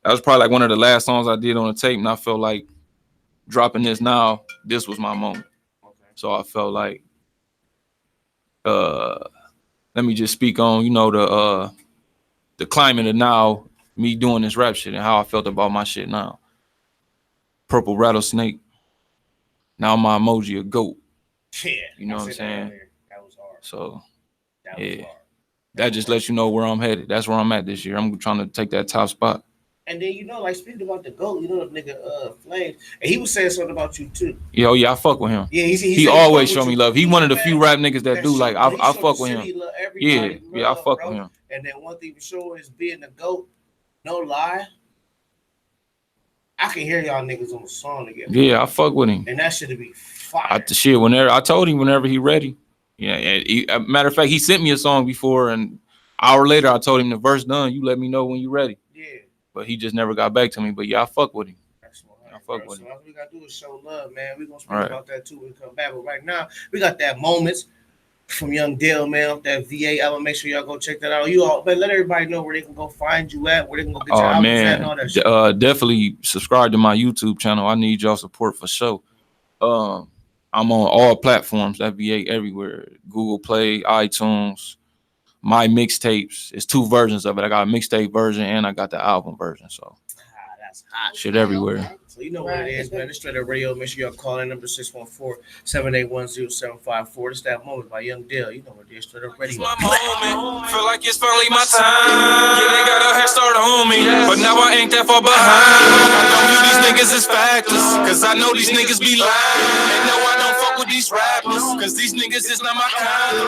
was probably like one of the last songs I did on the tape, and I felt like dropping this now. This was my moment. Okay. So I felt like let me just speak on the climate of now, me doing this rap shit and how I felt about my shit now. Purple rattlesnake. Now my emoji a goat. Yeah, you know what I'm saying? That was hard. So that just lets you know where I'm headed. That's where I'm at this year. I'm trying to take that top spot. And then like speaking about the GOAT, the nigga Flames, and he was saying something about you too. Yeah, I fuck with him. Yeah, he always show me love. He one of the few rap niggas that do like I fuck with him. Yeah, I fuck with him. And then one thing for sure is being the GOAT. No lie. I can hear y'all niggas on the song together. Yeah, I fuck with him. And that should be fire. Whenever I told him whenever he ready. Yeah, matter of fact, he sent me a song before, and an hour later I told him the verse done. You let me know when you ready. Yeah. But he just never got back to me. But yeah, I fuck with him. I fuck with him. So all we gotta do is show love, man. We're gonna speak about that too when we come back. But right now, we got that Moments from Young Dell, man, off that VA album. Make sure y'all go check that out. You all, but let everybody know where they can go find you at, where they can go get your albums at and all that shit. Definitely subscribe to my YouTube channel. I need y'all support for sure. I'm on all platforms, that VA everywhere. Google Play, iTunes, my mixtapes. It's 2 versions of it. I got a mixtape version and I got the album version. So that's hot. Shit everywhere. So you know what it is, man. It's Straight Up Radio. Make sure y'all call in number 614-781-0754. It's that Moment by Young Dell. You know what it is, Straight Up Radio. It's my moment. Feel like it's finally my time. Yeah, they got a head start on me, but now I ain't that far behind. I know you these niggas is factless, cause I know these niggas be lying. And no, I don't fuck with these rappers, cause these niggas is not my kind.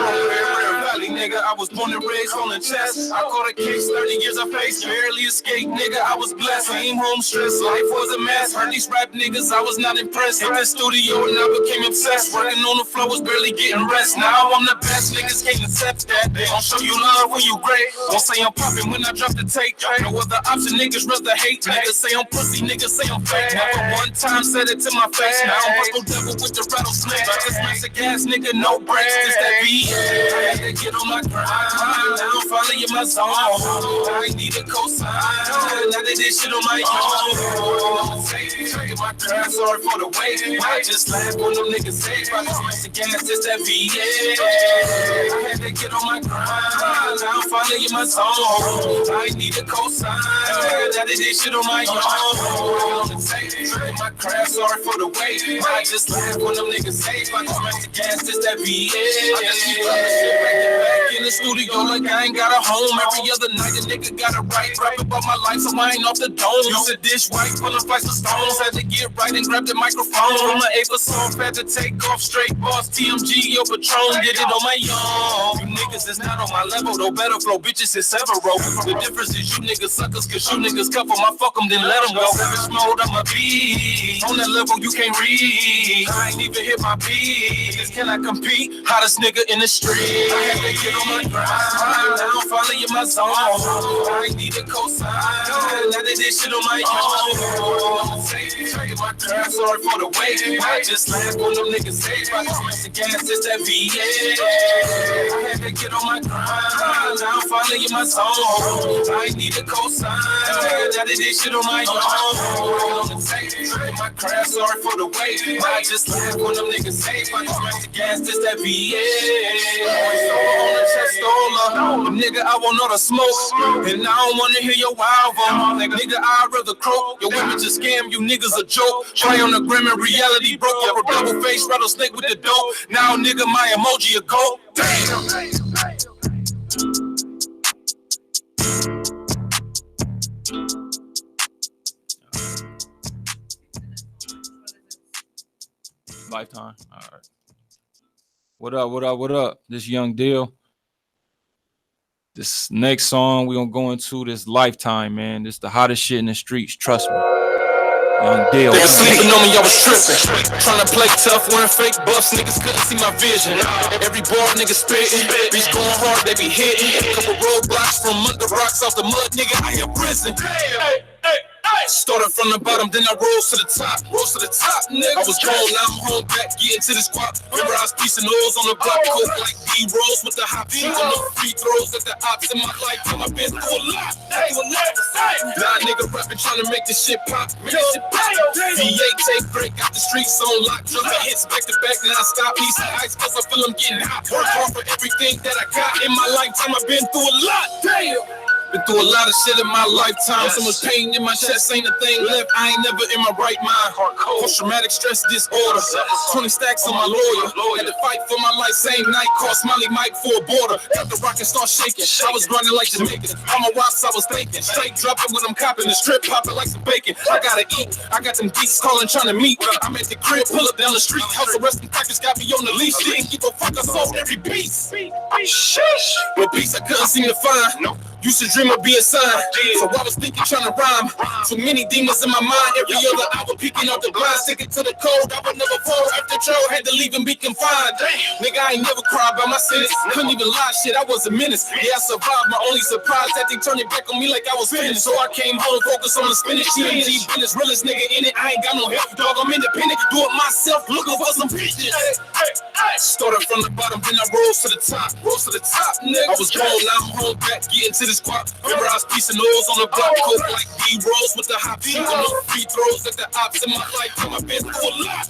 Valley, nigga, I was born and raised on the chest. I caught a case, 30 years I faced, barely escaped, nigga. I was blessed, came home stressed, life was a mess. Heard these rap niggas, I was not impressed. Hit the studio and I became obsessed. Working on the floor was barely getting rest. Now I'm the best, niggas can't accept that. They don't show you love when you great. Won't say I'm popping when I drop the tape. No other option, niggas rather hate. Niggas say I'm pussy, niggas say I'm fake. Never one time said it to my face. Now I'm Buffalo Devil with the rattlesnake. I just Mexican ass nigga, no breaks. This that beat. I had to get on my grind. Now I'm finally in my zone. I need a cosign. Now that this shit on my own. My crowd, sorry for the wait. I just laugh when them niggas say, "By this Mexican ass, it's that VA." I had to get on my grind. Now I'm finally in my zone. I need a cosign. Now that this shit on my own. My crowd, sorry for the wait. I just laugh when them niggas say, "By this Mexican ass, it's that VA." I just keep back in the studio like I ain't got a home. Every other night a nigga got a right. Rap about my life, so I ain't off the dome. Use a dish white, full of flights of stones. Had to get right and grab the microphone. From my Ava song, had to take off straight boss. TMG, yo, Patron, did it on my own. You niggas is not on my level, though. Better flow, bitches is several. The difference is you niggas suckers, cause you niggas cuff them. I fuck them, then let them go. Savage mode, I'ma be on that level you can't read. I ain't even hit my beat. Niggas cannot compete. Hottest nigga in the street. I had to get on my grind. Now I'm finally in my zone. I need a cosign. Now that this shit on my own. My crowd, sorry for the wait. I just laugh when them niggas say, "By this Mexican ass, it's that VA." I had to get on my grind. Now I'm finally in my zone. I need a cosign. Now that this shit on my own. My crowd, sorry for the wait. I just laugh when them niggas say, "By this Mexican ass, it's that VA." Nigga, I want all the smoke, and I don't wanna hear your album. Nigga, I'd rather croak. Your women just scam, you niggas a joke. Try on the grim and reality broke. You're a double face rattlesnake with the dope. Now, nigga, my emoji a goat. Damn. Lifetime. All right. What up? What up? What up? This Young Dell. This next song we gonna go into this Lifetime, man. This the hottest shit in the streets. Trust me. Young Dell. They was sleeping on me, I was tripping. Trying to play tough, wearing fake buffs. Niggas couldn't see my vision. Every bar nigga spitting. Beats going hard, they be hitting. Couple roadblocks from under rocks off the mud, nigga. I am prison. Started from the bottom, then I rose to the top. Rose to the top, nigga. I was gone, now I'm home back, getting to the squad. Remember I was piecing oils on the block, coke like D-Rose with the hot beat on the free throws at the ops in my lifetime. I've been through a lot. Nah, nigga rapping, trying to make this shit pop. Make this shit pop. VA take break, got the streets on lock. Jumping hits back to back, then I stop. Need some ice, cause I feel I'm getting hot. Work hard for everything that I got in my lifetime. I've been through a lot. Damn. Been through a lot of shit in my lifetime. So much pain in my chest, ain't a thing left. I ain't never in my right mind. Post-traumatic stress disorder. 20 stacks on my lawyer. Had to fight for my life, same night. Caught Smiley Mike for a border. Got the rock and start shaking. I was grinding like Jamaican. On my rocks, I was thinking. Straight dropping when I'm copping. The strip popping like some bacon. I gotta eat. I got them geeks calling, trying to meet. I'm at the crib, pull up down the street. House arrest and crackers got me on the leash. Didn't give a fuck, I sold every piece. But piece I couldn't seem to find. No. Used to dream of being signed, so I was thinking trying to rhyme. Too many demons in my mind, every other hour peeking out the blind. Sticking to the code, I would never fall. After trial, had to leave and be confined. Nigga, I ain't never cried about my sins. Couldn't even lie, shit, I was a menace. Yeah, I survived, my only surprise that they turned it back on me like I was finished. So I came home, focused on the spinach. TMG business, realest nigga in it. I ain't got no help, dog, I'm independent. Do it myself, looking for some bitches. Started from the bottom, then I rose to the top. Rose to the top, nigga. I was gone, now I'm home back, getting to this squad. Remember I was piecing nose on the block, coke like D-Rose with the hop. Shooting no free throws at the ops in my lifetime. I've been through a lot.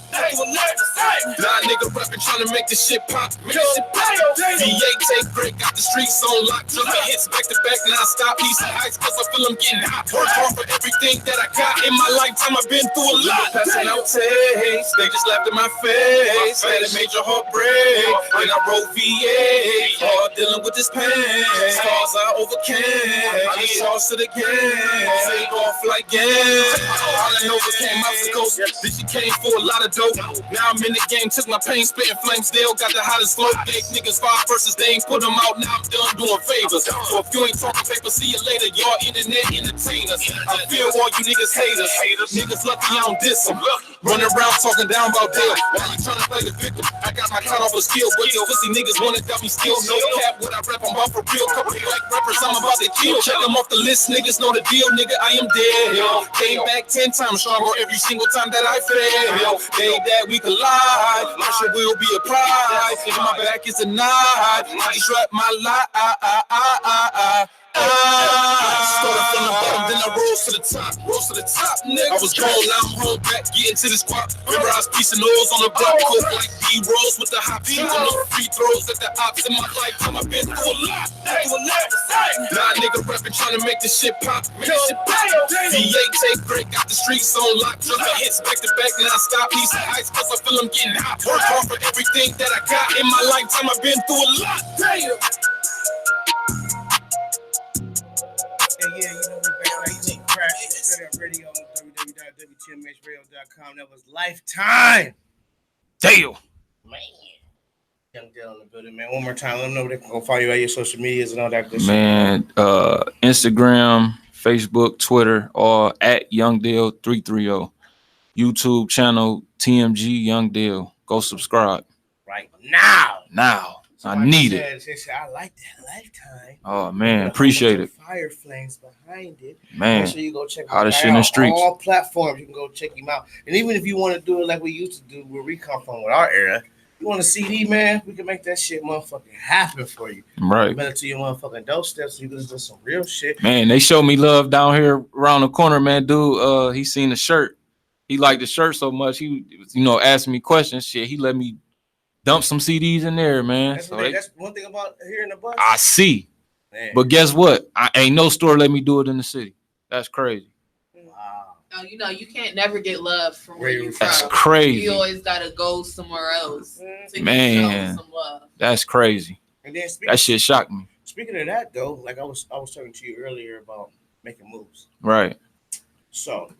Nah, nigga rapping, trying to make this shit pop. Make this shit pop. VA take break, got the streets on lock. Jumping hits back to back, non-stop. East heights, cause I feel I'm getting hot. Work hard for everything that I got in my lifetime. I've been through a lot. Passing out taste, they just laughed in my face. Had a major heartbreak, and I wrote VA. Hard dealing with this pain. Scars I overcame. I just lost to the game. Take off like game. All I know is came obstacles. Bitch, you came for a lot of dope. Now I'm in the game, took my pain, spitting flames. Still got the hottest flow. Gave niggas 5 verses, they ain't put them out. Now I'm done doing favors. So if you ain't talking paper, see you later. Y'all internet entertainers. I feel all you niggas haters. Niggas lucky I don't diss them. Running around talking down about Dell. While you trying to play the victim, I got my count off a skill. But your pussy niggas wanna got me still. No cap, what I rap, I'm about for real. Couple black rappers, I'm about to kill. Check them off the list, niggas know the deal, nigga. I am dead. Came back 10 times stronger every single time that I fail. Day that we collide, my shit will be a prize. And my back is a knife. I just rap my life. Started from the bottom, then I rose to the top. Rose to the top, nigga. I was gone, now I'm home back, getting to this squad. Remember I was piecing nose on the block, coke like D-Rose with the hop. Shooting no free throws at the ops in my lifetime. I've been through a lot. Nah, nigga rapping, trying to make this shit pop. Make this shit pop. VA take break, got the streets on lock. Jumping hits back to back, non-stop. East heights, cause I feel I'm getting hot. Work hard for everything that I got in my lifetime. I've been through a lot. Damn. Yeah, you know we back like you crack. tr8Up Radio on www.wtmhradio.com. That was Lifetime. Damn. Man. Young Dell in the building, man. One more time, let them know they can go follow you at your social medias and all that good man, shit. Man, Instagram, Facebook, Twitter, or at Young Dell 330. YouTube channel TMG Young Dell. Go subscribe. Right now. I need it. I like that Lifetime. Oh man, appreciate it. Fire flames behind it. Man, make sure you go check him hottest shit in the streets. All platforms, you can go check him out. And even if you want to do it like we used to do where we come from with our era, you want a CD, man, we can make that shit motherfucking happen for you. Right. Better to your motherfucking doorstep so you can listen to some real shit. Man, they showed me love down here around the corner, man. Dude, he seen the shirt. He liked the shirt so much. He, asking me questions. Shit, he let me dump some CDs in there, man. That's one thing about here in the bus. I see. Man. But guess what? I ain't no store let me do it in the city. That's crazy. Wow. No, you can't never get love from where you're from. That's crazy. You always gotta go somewhere else to get some love. That's crazy. And then that shit shocked me. Speaking of that, though, like I was talking to you earlier about making moves. Right. So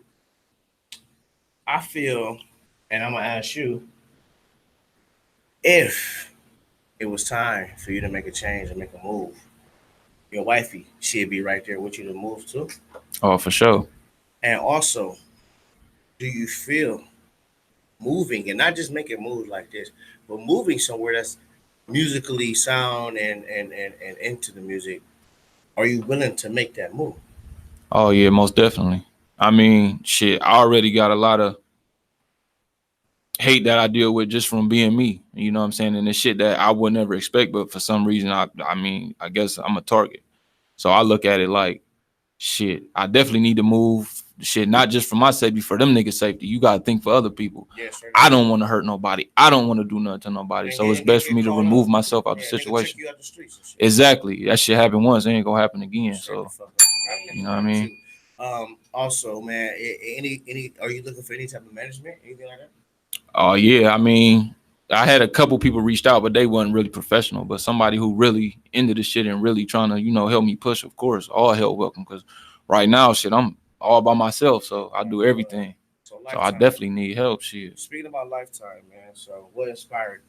I feel, and I'm gonna ask you, if it was time for you to make a change and make a move, your wifey, she'd be right there with you to move to. Oh, for sure. And also, do you feel moving and not just making moves like this, but moving somewhere that's musically sound and into the music? Are you willing to make that move? Oh yeah, most definitely. I mean, shit, I already got a lot of hate that I deal with just from being me. You know what I'm saying? And the shit that I would never expect, but for some reason, I guess I'm a target. So I look at it like, shit, I definitely need to move. Shit, not just for my safety, for them niggas' safety. You gotta think for other people. Yes, sir. I don't want to hurt nobody. I don't want to do nothing to nobody. So it's best for me to remove myself out the situation. Exactly. That shit happened once. It ain't gonna happen again. So you know what I mean? Also, man, any are you looking for any type of management? Anything like that? Oh yeah. I mean, I had a couple people reached out, but they wasn't really professional. But somebody who really into the shit and really trying to, help me push, of course, all hell welcome. Because right now, shit, I'm all by myself, so I do everything. So I definitely need help. Shit. Speaking about Lifetime, man. So what inspired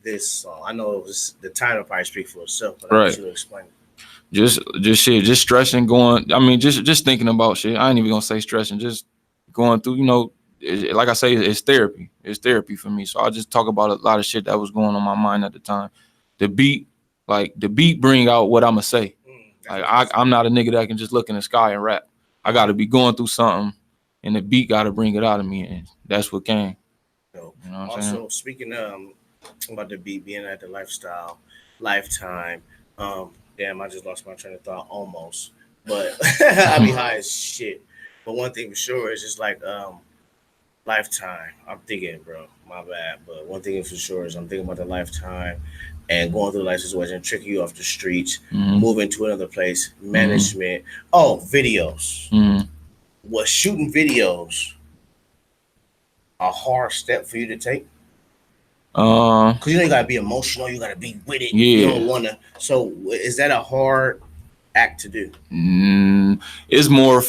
this song? I know the title probably speaks for itself, but I want you to explain it. Just shit, just stressing, going. I mean, just thinking about shit. I ain't even gonna say stressing. Just going through. Like I say, it's therapy. It's therapy for me. So I just talk about a lot of shit that was going on my mind at the time. The beat bring out what I'ma say. Like I'm not a nigga that can just look in the sky and rap. I got to be going through something, and the beat got to bring it out of me, and that's what came. You know what I'm saying? Speaking about the beat being at the lifetime. Damn, I just lost my train of thought almost. But I be high as shit. But one thing for sure is just like lifetime. I'm thinking, bro, my bad. But one thing for sure is I'm thinking about the lifetime and going through the life situation, tricking you off the streets, moving to another place, management. Oh, videos. Was shooting videos a hard step for you to take? Because you gotta be emotional, you gotta be with it. Yeah. You don't wanna. So is that a hard act to do? It's more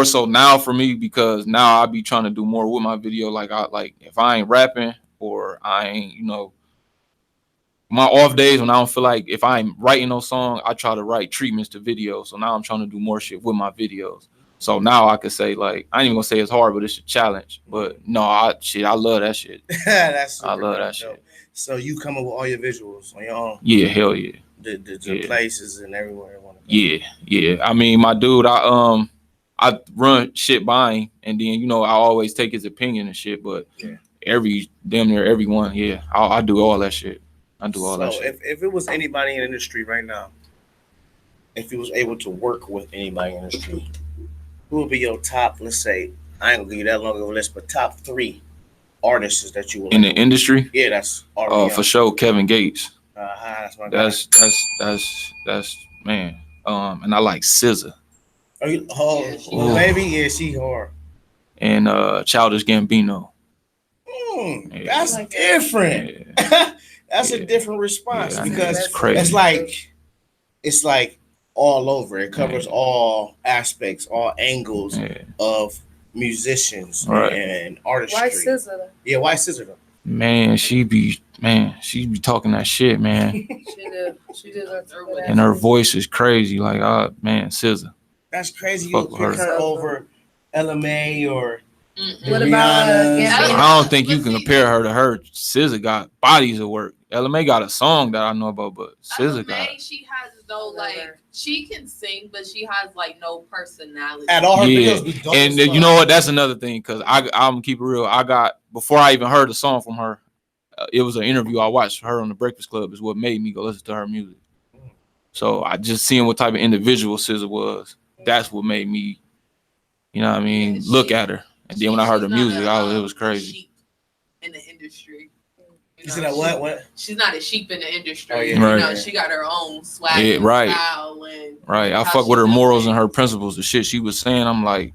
so now for me, because now I be trying to do more with my video. Like if I ain't rapping or I ain't, my off days when I don't feel like, if I ain't writing no song, I try to write treatments to videos. So now I'm trying to do more shit with my videos. So now I could say, like, I ain't even gonna say it's hard, but it's a challenge. But no, I love that shit. I love that shit. So you come up with all your visuals on your own? Yeah, hell yeah. The places and everywhere. Yeah. I mean, my dude, I run shit by him, and then I always take his opinion and shit. But damn near everyone, I do all that shit. I do all that shit. If it was anybody in the industry right now, if you was able to work with anybody in the industry, who would be your top, let's say, I ain't gonna give you that long of a list, but top 3 artists that you would in the industry? Yeah, that's for sure, Kevin Gates. That's my guy. That's man. And I like SZA. Baby, yeah, she hard. And Childish Gambino. That's different. Yeah. That's a different response, because it's crazy. It's like all over. It covers all aspects, all angles of musicians and artistry. Why SZA? Yeah, why SZA though? Man, she be talking that shit, man. She did. And her voice is crazy. Like, SZA. That's crazy. You pick her over LMA or what about I don't think you can compare her to her. SZA got bodies of work. LMA got a song that I know about, but SZA got. She has she can sing, but she has no personality at all. Her videos and you know what? That's another thing, because I'm keep it real. Before I even heard a song from her, it was an interview I watched her on the Breakfast Club. Is what made me go listen to her music. So I just seeing what type of individual SZA was. That's what made me, look at her. And then when I heard her music, it was crazy. In the industry. You said that what? She's not a sheep in the industry. Oh, yeah. She got her own swag and style. Right. I fuck with her morals and her principles. The shit she was saying, I'm like,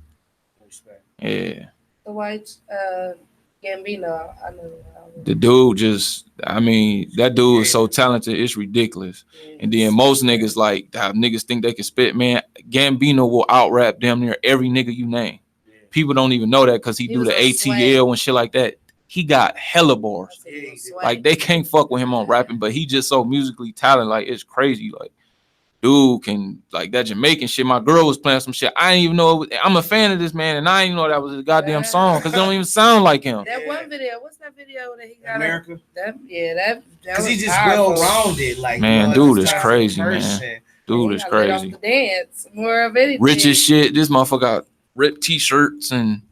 yeah. The white Gambino, I know. The dude that dude is so talented, it's ridiculous. Yes. And then most niggas, like, how niggas think they can spit, man. Gambino will out-rap damn near every nigga you name. Yeah. People don't even know that because he do the ATL and shit like that. He got hella bars. Like, they can't fuck with him on rapping, but he just so musically talented. Like, it's crazy. Like, dude can, like, that Jamaican shit. My girl was playing some shit. I didn't even know I'm a fan of this man, and I didn't know that was his goddamn song, because it don't even sound like him. That one video, what's that video that he got? America? That because he's just well-rounded. Like, man, dude is crazy, man. Dude is crazy. Dance more of anything. Rich as shit. This motherfucker got ripped t-shirts and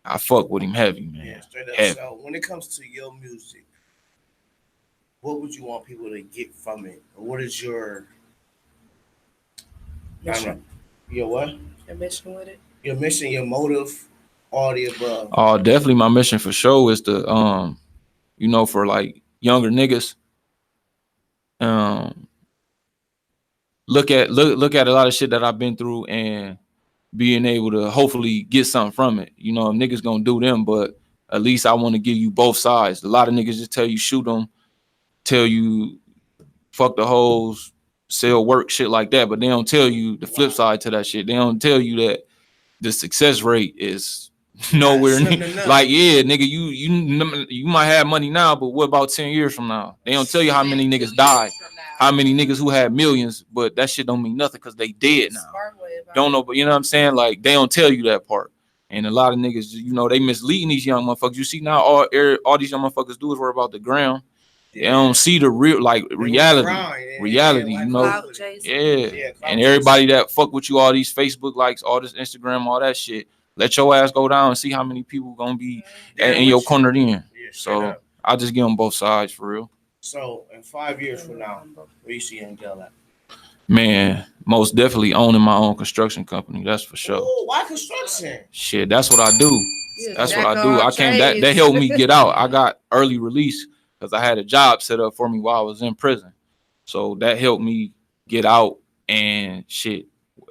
I fuck with him heavy, man. Yeah, straight up. Heavy. So when it comes to your music, what would you want people to get from it? Or what is your mission? Your what? Your mission with it? Your mission, your motive, all the above. Oh, definitely my mission for sure is to for like younger niggas. Look at a lot of shit that I've been through and being able to hopefully get something from it. Niggas gonna do them, but at least I want to give you both sides. A lot of niggas just tell you shoot them, tell you fuck the hoes, sell work, shit like that, but they don't tell you the flip side to that shit. They don't tell you that the success rate is nowhere near. Like, yeah, nigga, you might have money now, but what about 10 years from now? They don't tell you how many niggas died. how many niggas who had millions, but that shit don't mean nothing because they dead now. Don't know, but you know what I'm saying? Like they don't tell you that part. And a lot of niggas, you know, they misleading these young motherfuckers. You see now, all these young motherfuckers do is worry about the ground. They don't see the real, like reality. You know, yeah. And everybody that fuck with you, all these Facebook likes, all this Instagram, all that shit. Let your ass go down and see how many people gonna be in your corner then. So I just give them both sides for real. So in 5 years from now, where you see Young Dell at? Man, most definitely owning my own construction company. That's for sure. Ooh, why construction? Shit, that's what I do. That's what I do. I came that helped me get out. I got early release because I had a job set up for me while I was in prison. So that helped me get out and shit.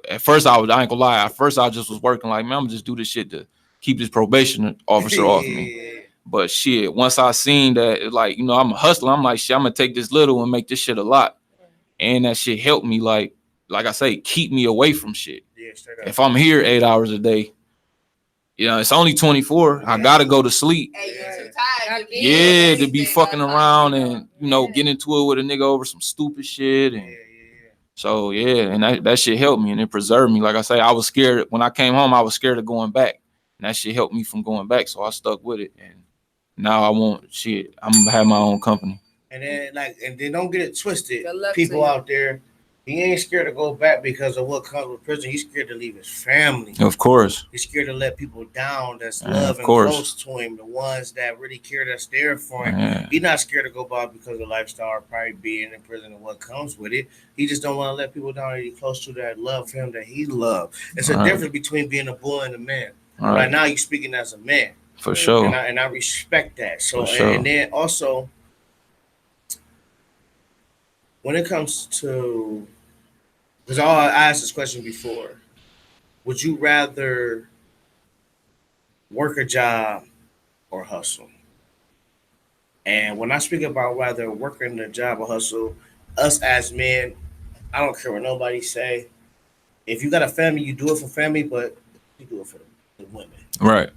At first I ain't gonna lie. At first I just was working like, man, I'm gonna just do this shit to keep this probation officer off me. But shit, once I seen that, like, you know, I'm a hustler. I'm like, shit, I'm gonna take this little and make this shit a lot. And that shit helped me, like I say, keep me away from shit. Yeah, if I'm here 8 hours a day, you know, it's only 24. I gotta go to sleep. Hey, you're too tired. Yeah, to be fucking around and, you know, get into it with a nigga over some stupid shit. And so, yeah, and that shit helped me and it preserved me. Like I say, I was scared. When I came home, I was scared of going back. And that shit helped me from going back. So I stuck with it. And now I want shit. I'm gonna have my own company. And then don't get it twisted. People out there, he ain't scared to go back because of what comes with prison. He's scared to leave his family. Of course. He's scared to let people down that's love and close to him, the ones that really care, that's there for him. He's not scared to go back because of the lifestyle or probably being in prison and what comes with it. He just don't want to let people down that he's close to, that love him, that he loves. It's a difference between being a boy and a man. Right now, you're speaking as a man. For sure. And I respect that. So, and then also, when it comes to, because I asked this question before, would you rather work a job or hustle? And when I speak about rather working a job or hustle, us as men, I don't care what nobody say. If you got a family, you do it for family, but you do it for the women. Right.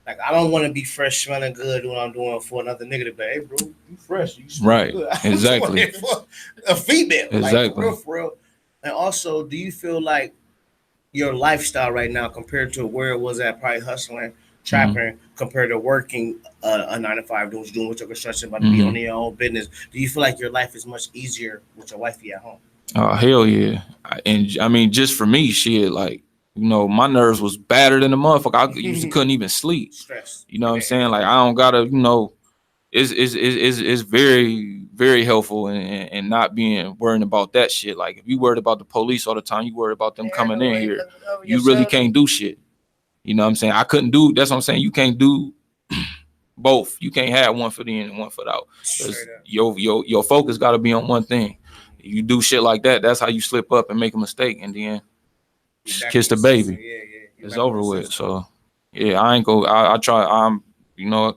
Like, I don't want to be fresh, smelling good, doing what I'm doing for another nigga to be, hey, bro, you fresh. You smell right. Good. Exactly. For a female. Exactly. Like, for real. And also, do you feel like your lifestyle right now compared to where it was at, probably hustling, trapping, compared to working a 9-to-5, doing with your construction, about to be on your own business, do you feel like your life is much easier with your wifey at home? Oh, hell yeah. And I mean, just for me, shit, like, you know, my nerves was badder than the motherfucker. I couldn't even sleep. Stress. You know what I'm saying? Like, I don't gotta, you know, it's very, very helpful and not being worried about that shit. Like, if you worried about the police all the time, you worried about them coming in here, you really can't do shit. You know what I'm saying? I couldn't do, that's what I'm saying. You can't do both. You can't have one foot in and one foot out. Your focus gotta be on one thing. You do shit like that, that's how you slip up and make a mistake, and then kiss the baby. It's over with. So yeah, I try, you know,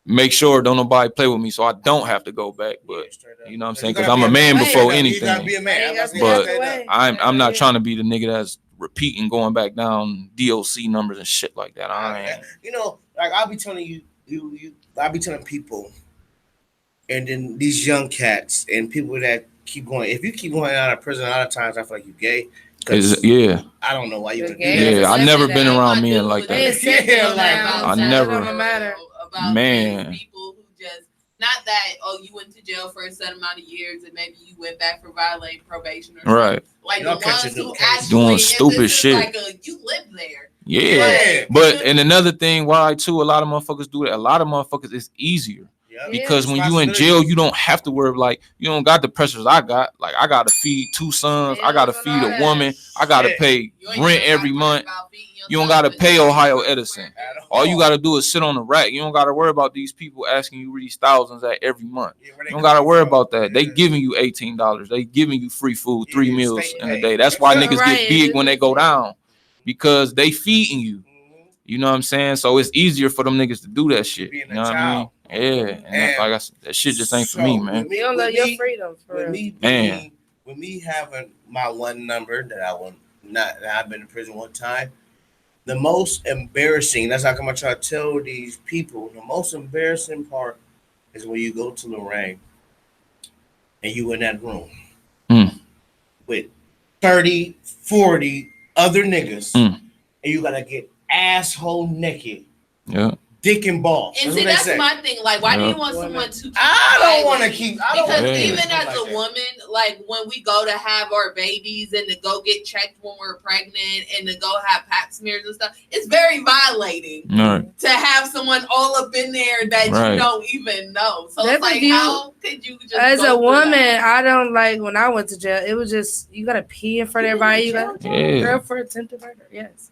make sure don't nobody play with me so I don't have to go back. But you know what I'm saying? Because I'm a man before anything. You gotta be a man. But I'm not trying to be the nigga that's repeating, going back down DOC numbers and shit like that. I ain't. You know, like I'll be telling I'll be telling people, and then these young cats and people that keep going. If you keep going out of prison, a lot of times I feel like you gay. Yeah. I don't know why you would do that. Yeah, I never been around men like that. I never. About man. People who just, not that, oh, you went to jail for a certain amount of years and maybe you went back for violating probation or something. Right. Like the ones who actually doing stupid shit. Like you lived there. Yeah. But and another thing why too, a lot of motherfuckers do that. A lot of motherfuckers, it's easier. Because when you in jail, you don't have to worry, like, you don't got the pressures I got. Like, I got to feed 2 sons. I got to feed a woman. I got to pay rent every month. You don't got to pay Ohio Edison. All you got to do is sit on the rack. You don't got to worry about these people asking you these thousands at every month. You don't got to worry about that. They giving you $18. They giving you free food, 3 meals in a day. That's why niggas get big when they go down, because they feeding you. You know what I'm saying? So it's easier for them niggas to do that shit. You know what I mean? Yeah, and like I said, that shit just ain't for me, man. You don't love your freedom, for real. With me having my one number that I've been in prison one time, the most embarrassing, that's how come I try to tell these people, the most embarrassing part is when you go to Lorraine and you in that room Mm. with 30, 40 other niggas, Mm. and you gotta get asshole naked. Yeah. Dick and balls. And see, that's my thing. Like, why do you want someone to? I don't want to keep. Because even as a woman, like when we go to have our babies and to go get checked when we're pregnant and to go have pap smears and stuff, it's very violating to have someone all up in there that you don't even know. So it's like, how could you just? As a woman, I don't like when I went to jail. It was just you gotta pee in front of everybody. You got girl for attempted murder. Yes.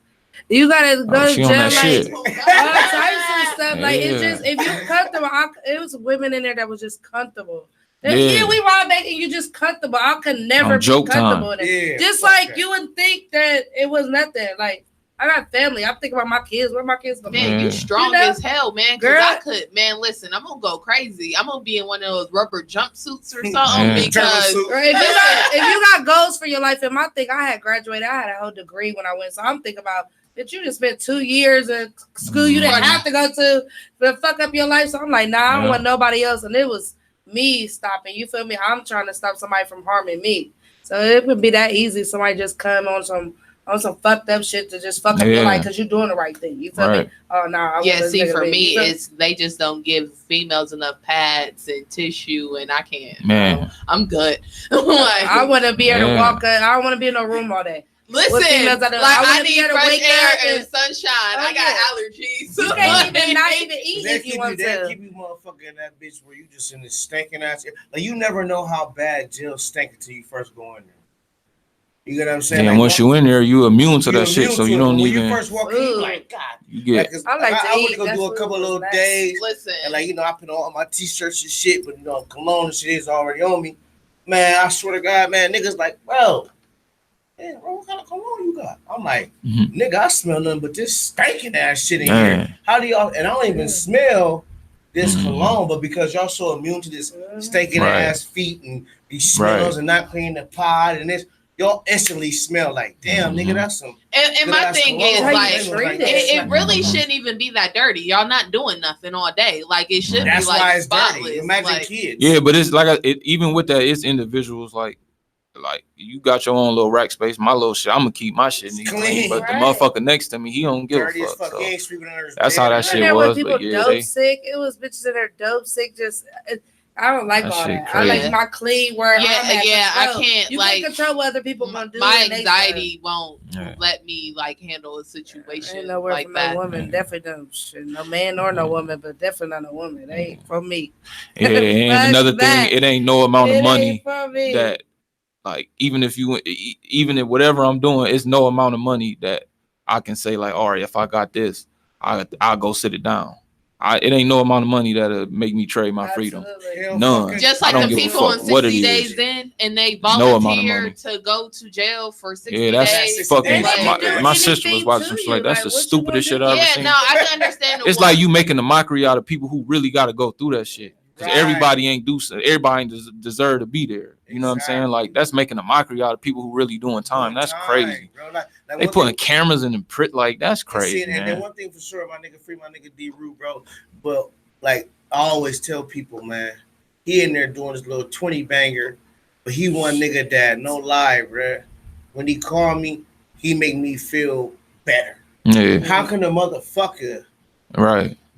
You gotta go to jail, like all types of stuff. Like it's just if you comfortable, it was women in there that was just comfortable. Yeah, we raw bacon. You just comfortable. I could never be comfortable. Just like you would think that it was nothing. Like I got family. I'm thinking about my kids. Where my kids gonna be? Man, you strong as hell, man. Girl, I could, man. Listen, I'm gonna go crazy. I'm gonna be in one of those rubber jumpsuits or something because if you got goals for your life, and my thing, I had graduated. I had a whole degree when I went, so I'm thinking about. That you just spent 2 years at school you didn't have to go to fuck up your life. So I'm like, nah, I don't want nobody else. And it was me stopping. You feel me? I'm trying to stop somebody from harming me. So it would be that easy. Somebody just come on some fucked up shit to just fuck up your life because you're doing the right thing. You feel me? Oh no. See, for me, it's they just don't give females enough pads and tissue, and I can't. Man, I'm good. Like, I want to be able to walk. I don't want to be in no room all day. Listen, I need fresh air and sunshine. I got allergies. You can't even not even eat if you want to. They keep you motherfucker in that bitch where you just in this stinking ass. Like you never know how bad jail stink until you first go in there. You get what I'm saying? Yeah, like, once you in there, you immune to that shit, so you don't even. When you first walk in, you like God. You get. I would go do a couple of little days. Listen, and like I put on my t-shirts and shit, but cologne and shit is already on me. Man, I swear to God, man, niggas like, bro. Yeah, bro, what kind of cologne you got? I'm like, nigga, I smell nothing but this stinking ass shit in here. How do y'all? And I don't even smell this cologne, but because y'all so immune to this stinking ass feet and these smells and not cleaning the pod and this, y'all instantly smell like, damn, nigga, that's some. And my thing is like, it really shouldn't even be that dirty. Y'all not doing nothing all day. Like it should be like why it's spotless. Dirty. Imagine kids. Yeah, but it's like even with that, it's individuals like you got your own little rack space. My little shit, I'm gonna keep my shit clean. But the motherfucker next to me, he don't give a fuck. So that's how that shit was. People dope sick. It was bitches in there dope sick. Just I don't like all that. Crazy. I like my clean where I can't. You like can control what other people gonna do. My anxiety won't let me like handle a situation. Ain't nowhere like from that. No woman. Definitely don't. Shit. No man nor no woman, but definitely not a woman. They ain't from me. Yeah, and another thing, it ain't no amount of money that. Like even if whatever I'm doing, it's no amount of money that I can say like, all right, if I got this, I'll go sit it down. It ain't no amount of money that'll make me trade my freedom. None. Just like the people in 60 days in, and they volunteer to go to jail for 60 days. Yeah, that's fucking. My sister was watching some shit like that's the stupidest shit I've ever seen. Yeah, no, I can understand. It's like you making a mockery out of people who really got to go through that shit. Because everybody ain't deserve to be there. You know what I'm saying? Like that's making a mockery out of people who really doing time. That's crazy. Bro. Like they putting cameras in the print. Like that's crazy. And then one thing for sure, my nigga free my nigga D-Root, bro. But like I always tell people, man, he in there doing his little 20 banger, but he one nigga that no lie, bro. When he call me, he make me feel better. Yeah. How can a motherfucker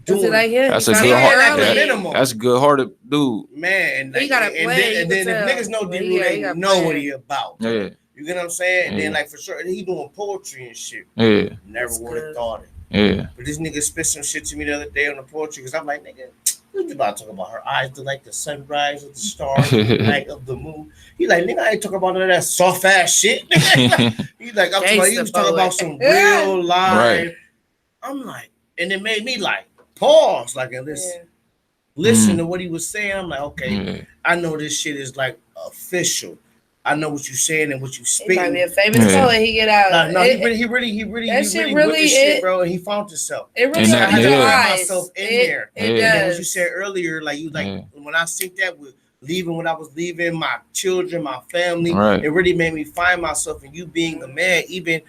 That's a good heart. That's a good hearted dude. Man, and then if niggas know D-Root, they know what he about. Yeah. You get what I'm saying? And then like for sure, he doing poetry and shit. Yeah. Never would have thought it. Yeah. But this nigga spit some shit to me the other day on the poetry because I'm like, nigga, what you about to talk about? Her eyes look like the sunrise of the stars, the night of the moon. He like, nigga, I ain't talking about none of that soft ass shit. He's like, he was talking about some real life. Right. I'm like, and it made me like pause, like and listen to what he was saying. I'm like, okay, I know this shit is like official. I know what you're saying and what you speaking. He might be a famous poet. He get out. He really with this shit, bro. And he found himself. It really got myself in there. It does. And what you said earlier, like you when I think that with leaving when I was leaving my children, my family, it really made me find myself. And you being a man, even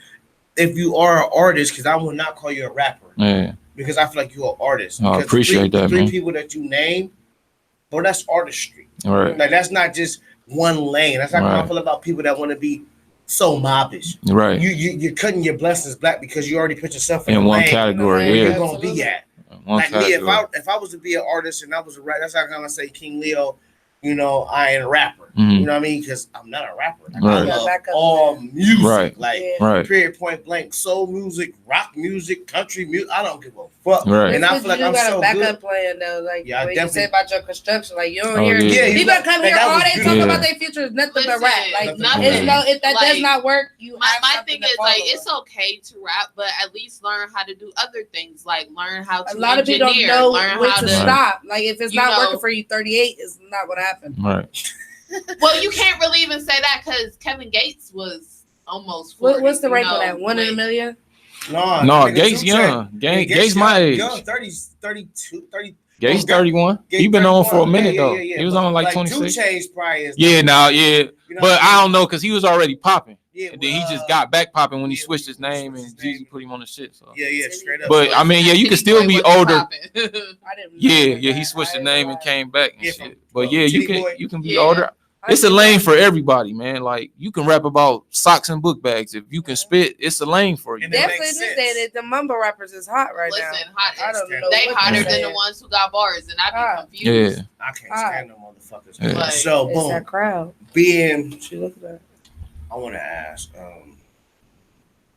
if you are an artist, because I will not call you a rapper. Yeah. Because I feel like you're an artist. I appreciate that, man. 3 people that you name, bro, that's artistry. Right. Like that's not just one lane. That's how I feel about people that want to be so mobbish. Right. You're cutting your blessings black because you already put yourself in one lane category. where you're gonna be at. Like category. Me, if I was to be an artist and I was a rapper, that's how I kind of say King Leo. You know, I ain't a rapper. Mm-hmm. You know what I mean? Because I'm not a rapper. Like, I love all music. Period, point blank. Soul music, rock music, country music. I don't give a fuck. Right. And I feel like I'm so good. You got a backup plan though. Like when you say about your construction, like you don't hear. Yeah, people come here all they talk about their future is nothing but rap. Like if that does not work, my thing is like it's okay to rap, but at least learn how to do other things. Like learn how to. A lot of people don't know when to stop. Like if it's not working for you, 38 is not gonna happen. Right. Well, you can't really even say that because Kevin Gates was almost 40. What's the rank for that? 1 in a million? No, Gates young. Gates my age. Young, 32, 30. Gates 31. He been on for a minute though. He was on like 26. 2 Chainz probably is. Yeah, now, yeah. But I don't know because he was already popping. Yeah, and then he just got back popping when he switched his name and Jeezy put him on the shit. So yeah, straight up. But I mean, yeah, you can still be older. Yeah, he switched the name and came back and shit. But yeah, you can be older. It's a lane for everybody, man. Like you can rap about socks and book bags. If you can spit, it's a lane for you. Definitely that the mumble rappers is hot right now. I don't know. They hotter than the ones who got bars, and I be confused. Yeah, I can't stand them motherfuckers. Yeah. So boom, it's that crowd. I want to ask, as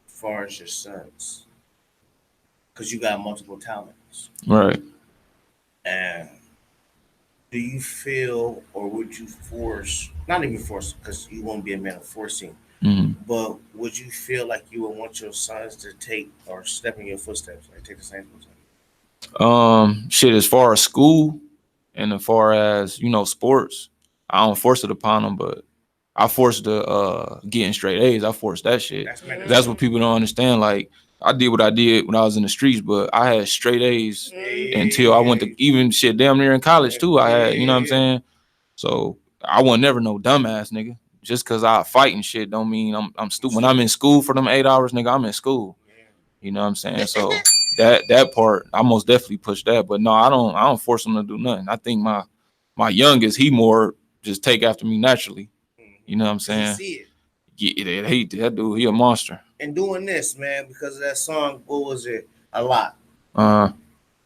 far as your sons, because you got multiple talents, right? And do you feel, or would you force, not even force, because you won't be a man of forcing, but would you feel like you would want your sons to take or step in your footsteps, like take the same footsteps? Shit, as far as school and as far as, sports, I don't force it upon them, but I forced the getting straight A's. I forced that shit. That's what people don't understand. Like, I did what I did when I was in the streets, but I had straight A's until I went to even shit damn near in college too. I had, you know what I'm saying? So I wasn't never no dumbass nigga. Just cause I fight and shit don't mean I'm stupid. When I'm in school for them 8 hours, nigga, I'm in school. You know what I'm saying? So that part, I most definitely push that. But no, I don't force them to do nothing. I think my youngest, he more just take after me naturally. You know what I'm saying? See it. Yeah, that dude, he a monster. And doing this, man, because of that song, what was it? A Lot.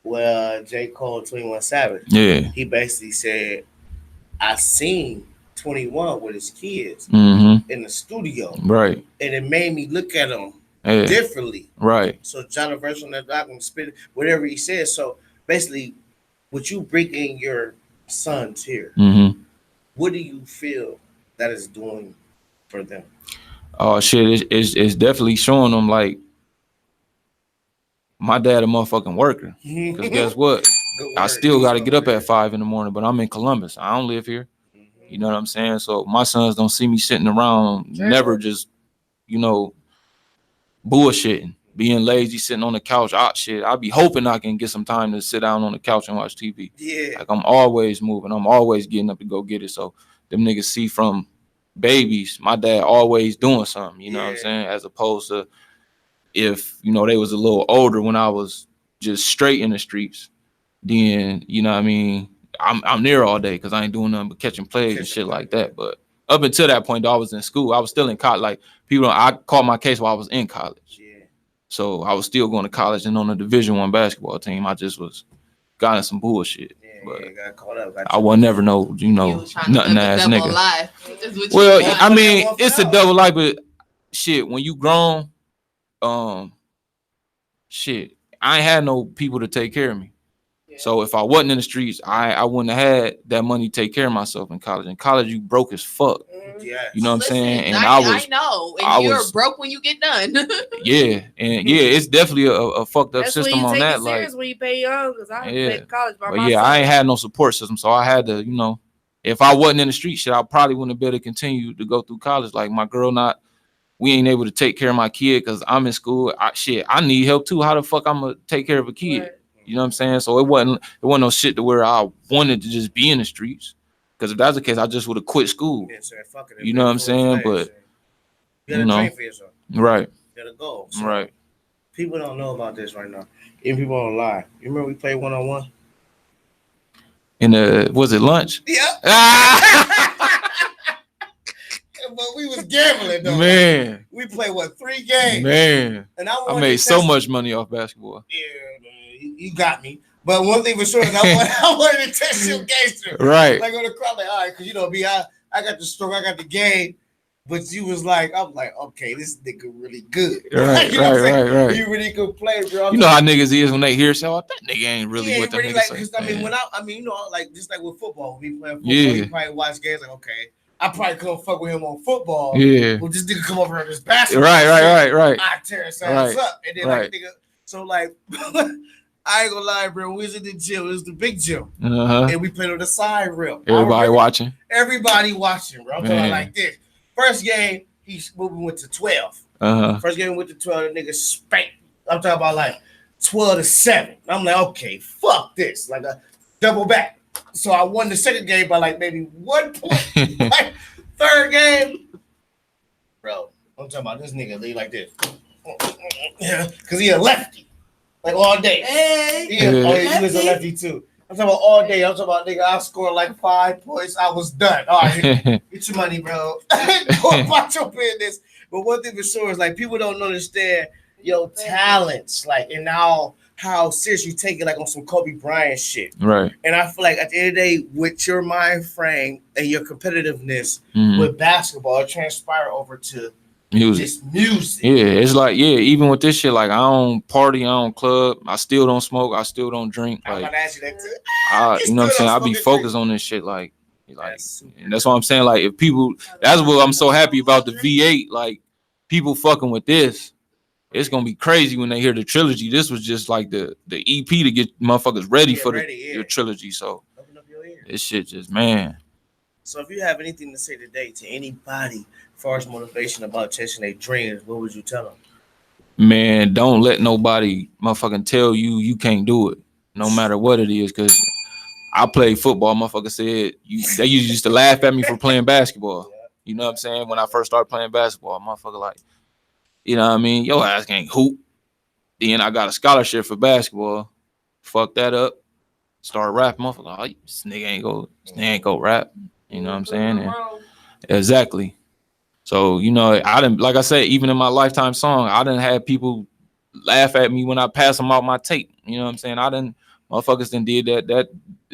Well, J. Cole, 21 Savage. Yeah. He basically said, I seen 21 with his kids in the studio. Right. And it made me look at him differently. Right. So John Verse on that doc and spit whatever he says. So basically, with you bringing your sons here, what do you feel that is doing for them? Oh shit, it's definitely showing them like my dad a motherfucking worker. Because guess what? I still got to get up at 5 a.m, but I'm in Columbus. I don't live here. You know what I'm saying? So my sons don't see me sitting around, never just, bullshitting, being lazy, sitting on the couch. I be hoping I can get some time to sit down on the couch and watch TV. Yeah. Like I'm always moving. I'm always getting up to go get it. So them niggas see from babies, my dad always doing something, you know what I'm saying? As opposed to if, they was a little older when I was just straight in the streets, then, you know what I mean? I'm there all day because I ain't doing nothing but catching plays and shit like that. But up until that point, though, I was in school. I was still in college. Like I caught my case while I was in college. Yeah. So I was still going to college and on the Division I basketball team. I just was got in some bullshit. But got caught up. I will never know, nothing ass nigga. Well, I mean, it's a double life, but shit, when you grown, shit, I ain't had no people to take care of me. So if I wasn't in the streets, I wouldn't have had that money to take care of myself in college. In college, you broke as fuck. You know what I'm saying? And I know. And you're broke when you get done. It's definitely a fucked up system on that. Like when you pay young, because I paid college by myself. I ain't had no support system, so I had to, if I wasn't in the street shit, I probably wouldn't have been able to continue to go through college. Like my girl, we ain't able to take care of my kid because I'm in school. I need help too. How the fuck I'm gonna take care of a kid? Right. You know what I'm saying? So it wasn't no shit to where I wanted to just be in the streets. Because if that's the case, I just would have quit school. You know what I'm saying? But you gotta train for yourself. Right. You gotta go. So right. People don't know about this right now. Even people don't lie. You remember we played 1-on-1? Was it lunch? Yeah. but we was gambling though. Man, we played what 3 games. Man, and I made so much money off basketball. Yeah, man, you got me. But one thing for sure is I wanted to test your gangster. Right. Like on the crowd, like all right, because I got the stroke, I got the game. But you was like, I'm like, okay, this nigga really good. Right, right. You really good play, bro. You know how niggas is when they hear so that nigga ain't really what the nigga like, say. I mean, like just like with football, when we playing football, you probably watch games like, okay, I probably couldn't fuck with him on football. Yeah. Well, this nigga come over on this basketball. Right. I tear his ass up. And then like nigga, so like I ain't gonna lie, bro. We was in the gym. It was the big gym. And we played on the side rail. Everybody watching, bro. I'm talking about like this. First game, he's moving went to 12. First game went to 12, the nigga spanked. I'm talking about like 12-7. I'm like, okay, fuck this. Like a double back. So I won the second game by like maybe 1 point. Like, third game, bro, I'm talking about this nigga lead like this. Yeah, because he a lefty. Like all day. Hey, he was a lefty too. I'm talking about all day. I'm talking about nigga, I scored like 5 points. I was done. All right, get your money, bro. Go about your business. But one thing for sure is like people don't understand your talents, like and now how serious you take it, like on some Kobe Bryant shit. Right. And I feel like at the end of the day, with your mind frame and your competitiveness with basketball, it transpire over to music. Yeah, it's like, even with this shit, like I don't party, I don't club, I still don't smoke, I still don't drink. Like, I'm about to ask you that too. You know what I'm saying? I be focused on this shit, like, and that's what I'm saying. Like, if people, that's what I'm so happy about the V8. Like, people fucking with this, it's gonna be crazy when they hear the trilogy. This was just like the EP to get motherfuckers ready for your trilogy. So this shit just, man. So if you have anything to say today to anybody as far as motivation about chasing their dreams, what would you tell them? Man, don't let nobody motherfucking tell you can't do it, no matter what it is. Cause I played football, motherfucker said they used to laugh at me for playing basketball. You know what I'm saying? When I first started playing basketball, motherfucker like, you know what I mean? Your ass can't hoop. Then I got a scholarship for basketball. Fuck that up. Start rapping, motherfucker. Oh, this nigga ain't go rap. You know what I'm saying? And exactly. So, you know, I didn't, like I said, even in my Lifetime song, I didn't have people laugh at me when I pass them out my tape. You know what I'm saying? Motherfuckers done did that.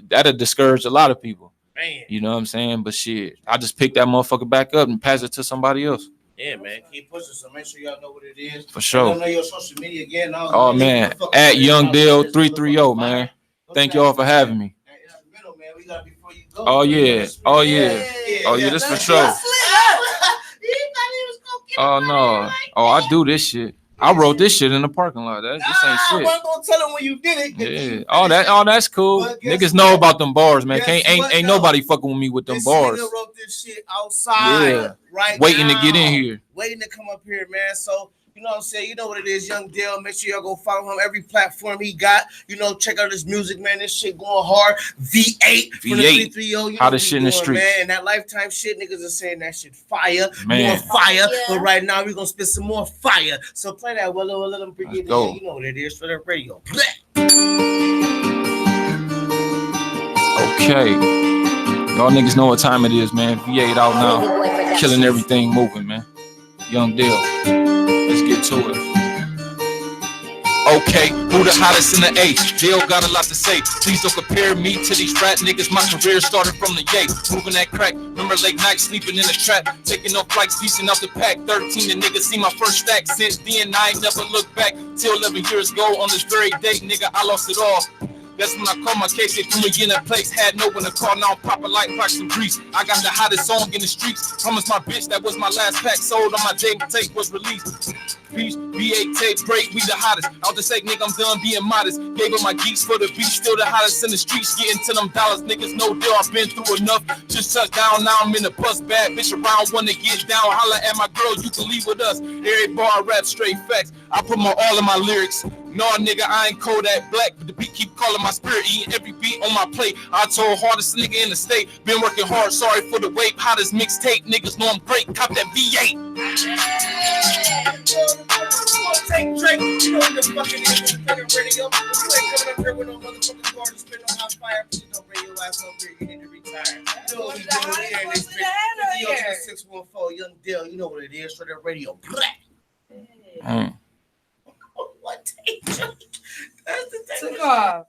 That'll discourage a lot of people. Man. You know what I'm saying? But shit, I just pick that motherfucker back up and pass it to somebody else. Yeah, man. Keep pushing, so make sure y'all know what it is. For sure. Know your social media again. Oh, man. At Young Dell tr8Up, man. Thank y'all for having me. Oh, yeah. That's for sure. Oh, no. Oh, I do this shit. I wrote this shit in the parking lot. This ain't shit. I wasn't gonna tell them when you did it. Yeah. That's cool. Niggas know about them bars, man. Ain't nobody fucking with me with them bars. Nigga wrote this shit outside, right waiting now, to get in here. Waiting to come up here, man. So, you know what I'm saying? You know what it is, Young Dell. Make sure y'all go follow him every platform he got. You know, check out his music, man. This shit going hard. V8 from the 330. Hottest shit in the street. Man, and that Lifetime shit, niggas are saying that shit fire. Man. More fire. Yeah. But right now, we're going to spit some more fire. So play that. Well, let them bring it in. You know what it is for the radio. Okay. Y'all niggas know what time it is, man. V8 out now. Killing everything moving, man. Young Dell. Let's get to it. Okay, who the hottest in the A? Dell got a lot to say. Please don't compare me to these frat niggas. My career started from the Yay. Moving that crack. Remember late night sleeping in the trap. Taking no flights, piecing out the pack. 13, the nigga see my first stack. Since then, I ain't never looked back. Till 11 years ago, on this very day, nigga, I lost it all. That's when I called my case, they threw me in a place. Had no one to call, now I'm popping like rock some grease. I got the hottest song in the streets. Promised my bitch that was my last pack. Sold on my tape was released. Peace, V8 tape, break, we the hottest. I'll just say, nigga, I'm done being modest. Gave up my geeks for the beat, still the hottest in the streets. Getting to them dollars, niggas, no deal. I've been through enough. Just touched down, now I'm in the bus. Bad bitch around, wanna get down. Holla at my girl, you can leave with us. Every bar I rap straight facts. I put my all in my lyrics. No, nigga, I ain't Kodak Black, but the beat keep calling my spirit, eating every beat on my plate. I told hardest nigga in the state, been working hard, sorry for the wait. Hottest mixtape, niggas know I'm great. Cop that V8. Take Drake, you know what the fucking is in the radio. You ain't coming up here with no motherfucking bar to spin on hot fire. You know, radio ass up here, you need to retire. You know what we doing here in this bitch. yo, 614, Young Dell. You know what it is. Straight up radio. What take? That's the take. Took off.